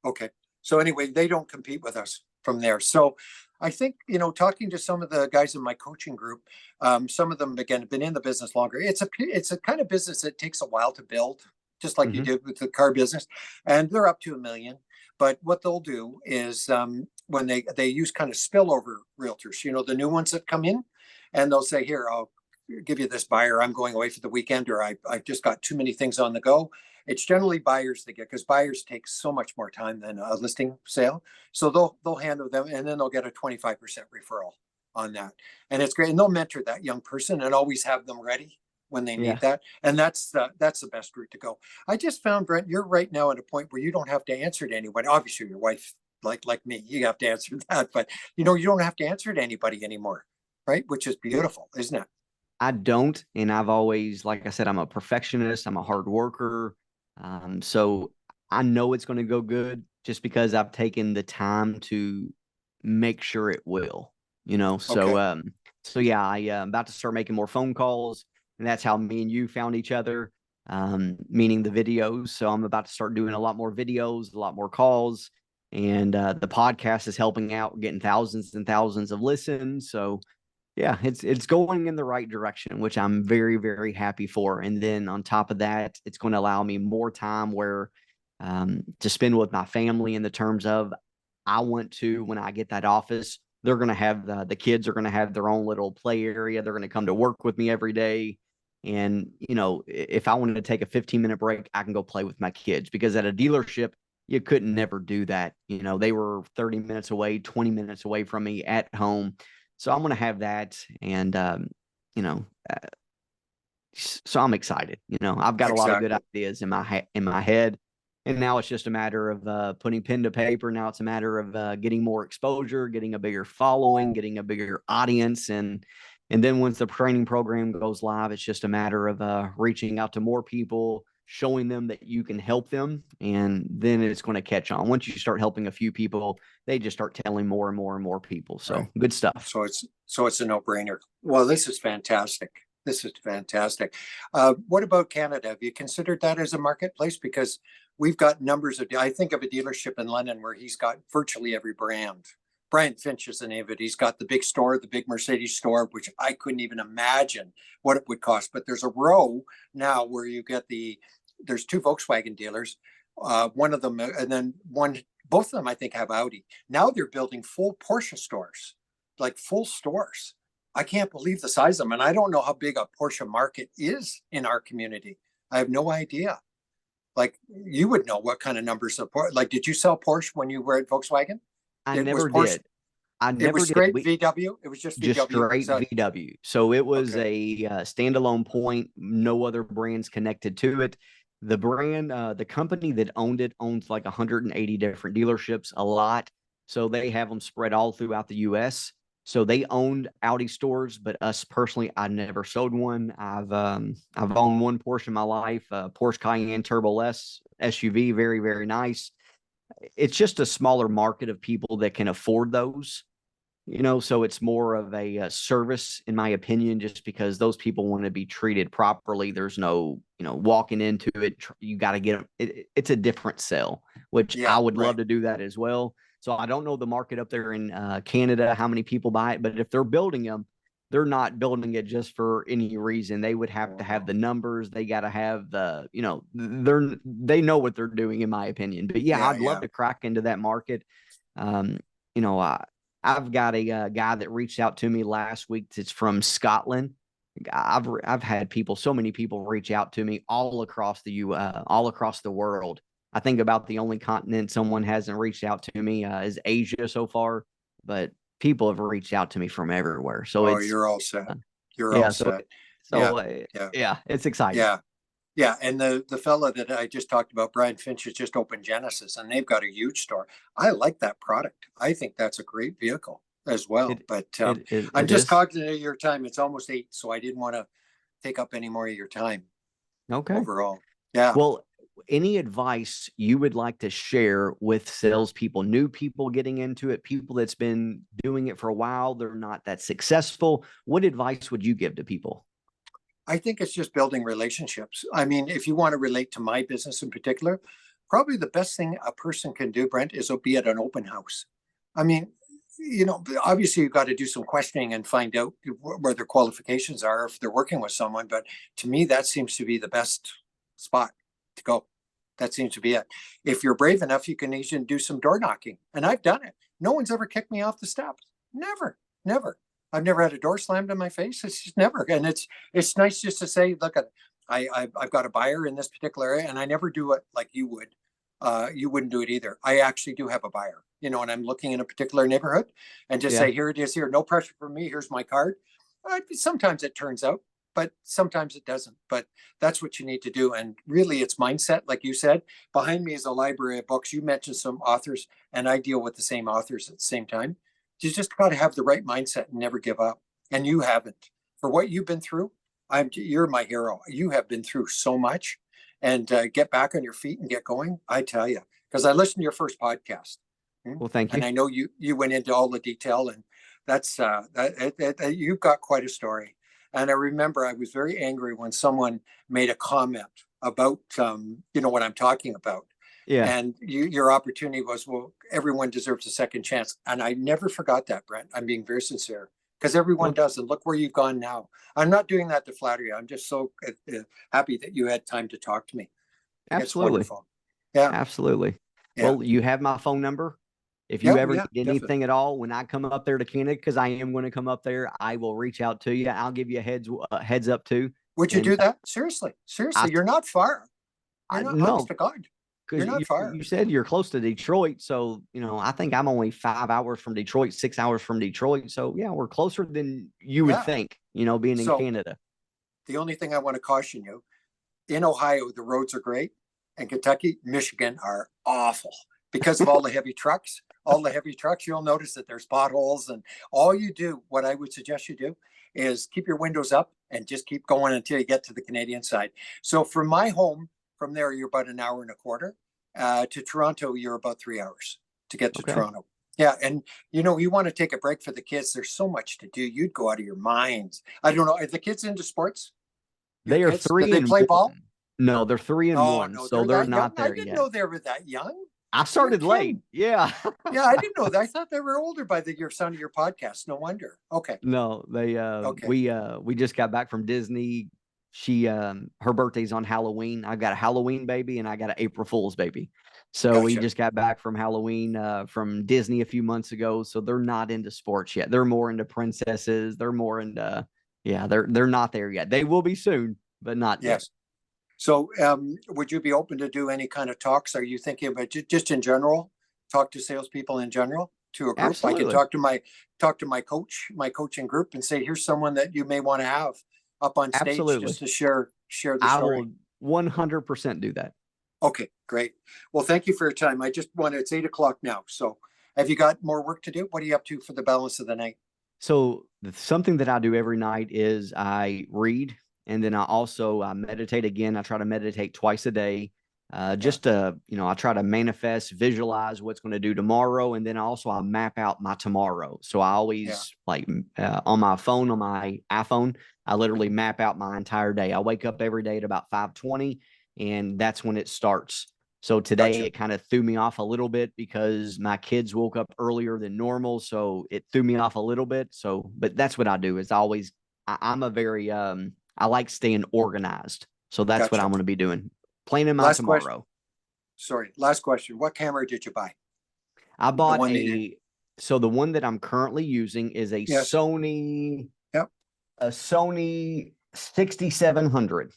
Okay. So anyway, they don't compete with us from there. So I think, talking to some of the guys in my coaching group, some of them, again, have been in the business longer. It's a kind of business that takes a while to build, just like you did with the car business. And they're up to $1 million. But what they'll do is when they use kind of spillover realtors, the new ones that come in, and they'll say, here, I'll give you this buyer. I'm going away for the weekend, or I've just got too many things on the go. It's generally buyers they get, because buyers take so much more time than a listing sale. So they'll handle them, and then they'll get a 25% referral on that. And it's great. And they'll mentor that young person and always have them ready when they Yeah. need that. And that's the best route to go. I just found, Brent, you're right now at a point where you don't have to answer to anybody. Obviously, your wife, like me, you have to answer that, but you don't have to answer to anybody anymore, right? Which is beautiful, isn't it? I don't. And I've always, like I said, I'm a perfectionist. I'm a hard worker. So I know it's going to go good just because I've taken the time to make sure it will, So, Okay. so yeah, I'm about to start making more phone calls, and that's how me and you found each other, meaning the videos. So I'm about to start doing a lot more videos, a lot more calls, and the podcast is helping out, getting thousands and thousands of listens. So yeah, it's going in the right direction, which I'm very, very happy for. And then on top of that, it's going to allow me more time where to spend with my family in the terms of I want to, when I get that office, they're going to have the kids are going to have their own little play area. They're going to come to work with me every day. And, if I wanted to take a 15-minute break, I can go play with my kids because at a dealership, you couldn't never do that. They were 30 minutes away, 20 minutes away from me at home. So I'm going to have that. And, you know, uh, so I'm excited. I've got a lot of good Exactly. ideas in my head. And now it's just a matter of putting pen to paper. Now it's a matter of getting more exposure, getting a bigger following, getting a bigger audience. And then once the training program goes live, it's just a matter of reaching out to more people, showing them that you can help them. And then it's going to catch on. Once you start helping a few people, they just start telling more and more and more people. So Right. good stuff. So it's a no-brainer. Well, this is fantastic. This is fantastic. What about Canada? Have you considered that as a marketplace? Because we've got numbers of, I think of a dealership in London where he's got virtually every brand. Brent Finch is the name of it. He's got the big store, the big Mercedes store, which I couldn't even imagine what it would cost. But there's a row now where you get there's two Volkswagen dealers, one of them, and then both of them I think have Audi. Now they're building full Porsche stores, like full stores. I can't believe the size of them. And I don't know how big a Porsche market is in our community. I have no idea. Like you would know what kind of numbers of Porsche. Like, did you sell Porsche when you were at Volkswagen? I It was never Porsche. did. I It never was did. straight VW. It was just Just VW. straight So, VW. So it was okay. a standalone point, no other brands connected to it. The brand, the company that owned it owns like 180 different dealerships, a lot. So they have them spread all throughout the US. So they owned Audi stores, but us personally, I never sold one. I've owned one Porsche in my life, Porsche Cayenne Turbo S SUV, very, very nice. It's just a smaller market of people that can afford those. So it's more of a service, in my opinion, just because those people want to be treated properly. There's no, walking into it. You got to get it's a different sell, which I Yeah, would right. love to do that as well. So I don't know the market up there in Canada, how many people buy it, but if they're building them, they're not building it just for any reason. They would have to have the numbers. They got to have they know what they're doing, in my opinion. But yeah, Yeah, I'd love yeah. to crack into that market. Um, you know, I've got a guy that reached out to me last week. It's from Scotland. I've had so many people reach out to me all across all across the world. I think about the only continent someone hasn't reached out to me is Asia so far, but people have reached out to me from everywhere. So Oh, it's you're all set. uh, You're all yeah, so set. Yeah, so yeah, yeah, it's exciting. yeah. Yeah, and the fella that I just talked about, Brian Finch, has just opened Genesis, and they've got a huge store. I like that product. I think that's a great vehicle as well. It But it it, I'm it just is cognizant of your time. It's almost 8, so I didn't want to take up any more of your time okay. overall. Yeah, Well, any advice you would like to share with salespeople, new people getting into it, people that's been doing it for a while, they're not that successful? What advice would you give to people? I think it's just building relationships. I mean, if you want to relate to my business in particular, probably the best thing a person can do, Brent, is be at an open house. I mean, obviously you've got to do some questioning and find out where their qualifications are if they're working with someone. But to me, that seems to be the best spot to go. That seems to be it. If you're brave enough, you can even do some door knocking. And I've done it. No one's ever kicked me off the steps. Never, never. I've never had a door slammed in my face. It's just never. And it's nice just to say, look, I've got a buyer in this particular area, and I never do it like you would. You wouldn't do it either. I actually do have a buyer, and I'm looking in a particular neighborhood, and just Yeah. say, here it is. Here, no pressure from me. Here's my card. Sometimes it turns out, but sometimes it doesn't. But that's what you need to do. And really it's mindset. Like you said, behind me is a library of books. You mentioned some authors and I deal with the same authors at the same time. You just got to have the right mindset and never give up. And you haven't. For what you've been through, you're my hero. You have been through so much, and get back on your feet and get going. I tell you, because I listened to your first podcast. Well, thank you. And I know you went into all the detail, and that's you've got quite a story. And I remember I was very angry when someone made a comment about what I'm talking about. Yeah. And your opportunity was, well, everyone deserves a second chance. And I never forgot that, Brent. I'm being very sincere, because everyone does. And look where you've gone now. I'm not doing that to flatter you. I'm just so happy that you had time to talk to me. Absolutely. It's wonderful. Yeah. Absolutely. Yeah. Well, you have my phone number. If you ever need anything definitely. at all, when I come up there to Canada, because I am going to come up there, I will reach out to you. I'll give you a heads up too. Would you do that? Seriously, you're not far. You're not, honest to God. You're not far. You said you're close to Detroit. So, I think I'm only 5 hours from Detroit, 6 hours from Detroit. So yeah, we're closer than you would think, being in Canada. The only thing I want to caution you, in Ohio, the roads are great. In Kentucky, Michigan are awful because of all the heavy trucks. You'll notice that there's potholes, and what I would suggest you do is keep your windows up and just keep going until you get to the Canadian side. So from my home, from there, you're about an hour and a quarter. To Toronto, you're about 3 hours to get to Toronto. Yeah. And, you want to take a break for the kids. There's so much to do. You'd go out of your minds. I don't know. Are the kids into sports? They are 3 and 1. Do they play ball? No, they're 3 and 1. No, so they're not there yet. I didn't know they were that young. I started late. Yeah. Yeah, I didn't know that. I thought they were older by your sound of your podcast. No wonder. Okay. No, they we just got back from Disney. She her birthday's on Halloween. I got a Halloween baby and I got an April Fool's baby. So we just got back from Halloween from Disney a few months ago. So they're not into sports yet. They're more into princesses. They're more into they're not there yet. They will be soon, but not yet. So would you be open to do any kind of talks? Are you thinking about just in general, talk to salespeople in general to a group? Absolutely. I can talk to my coaching group and say, here's someone that you may want to have up on stage just to share the story. I will 100% do that. Okay, great. Well, thank you for your time. It's 8:00 now. So have you got more work to do? What are you up to for the balance of the night? So something that I do every night is I read. And then I meditate again. I try to meditate twice a day. Just to, I try to manifest, visualize what's going to do tomorrow. And then I map out my tomorrow. So I always on my phone, on my iPhone, I literally map out my entire day. I wake up every day at about 5:20 and that's when it starts. So today it kind of threw me off a little bit because my kids woke up earlier than normal. So it threw me off a little bit. So, but that's what I do is I'm a very, I like staying organized. So that's what I'm going to be doing. Planning my tomorrow. Last question. What camera did you buy? I bought so the one that I'm currently using is a Sony, a Sony 6700.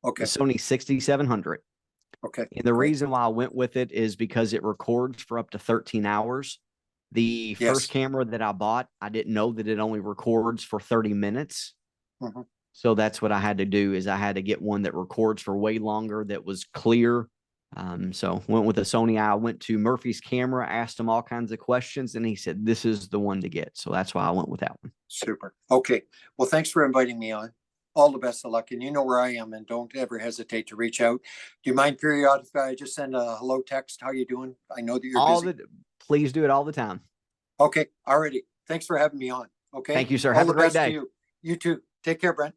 Okay. A Sony 6700. Okay. And the reason why I went with it is because it records for up to 13 hours. The first camera that I bought, I didn't know that it only records for 30 minutes. Mm-hmm. So that's what I had to do is I had to get one that records for way longer, that was clear. So went with a Sony. I went to Murphy's Camera, asked him all kinds of questions, and he said, this is the one to get. So that's why I went with that one. Super. Okay. Well, thanks for inviting me on. All the best of luck. And you know where I am, and don't ever hesitate to reach out. Do you mind periodically I just send a hello text? How you doing? I know that you're busy. Please do it all the time. Okay. Alrighty. Thanks for having me on. Okay. Thank you, sir. Have a great day. You too. Take care, Brent.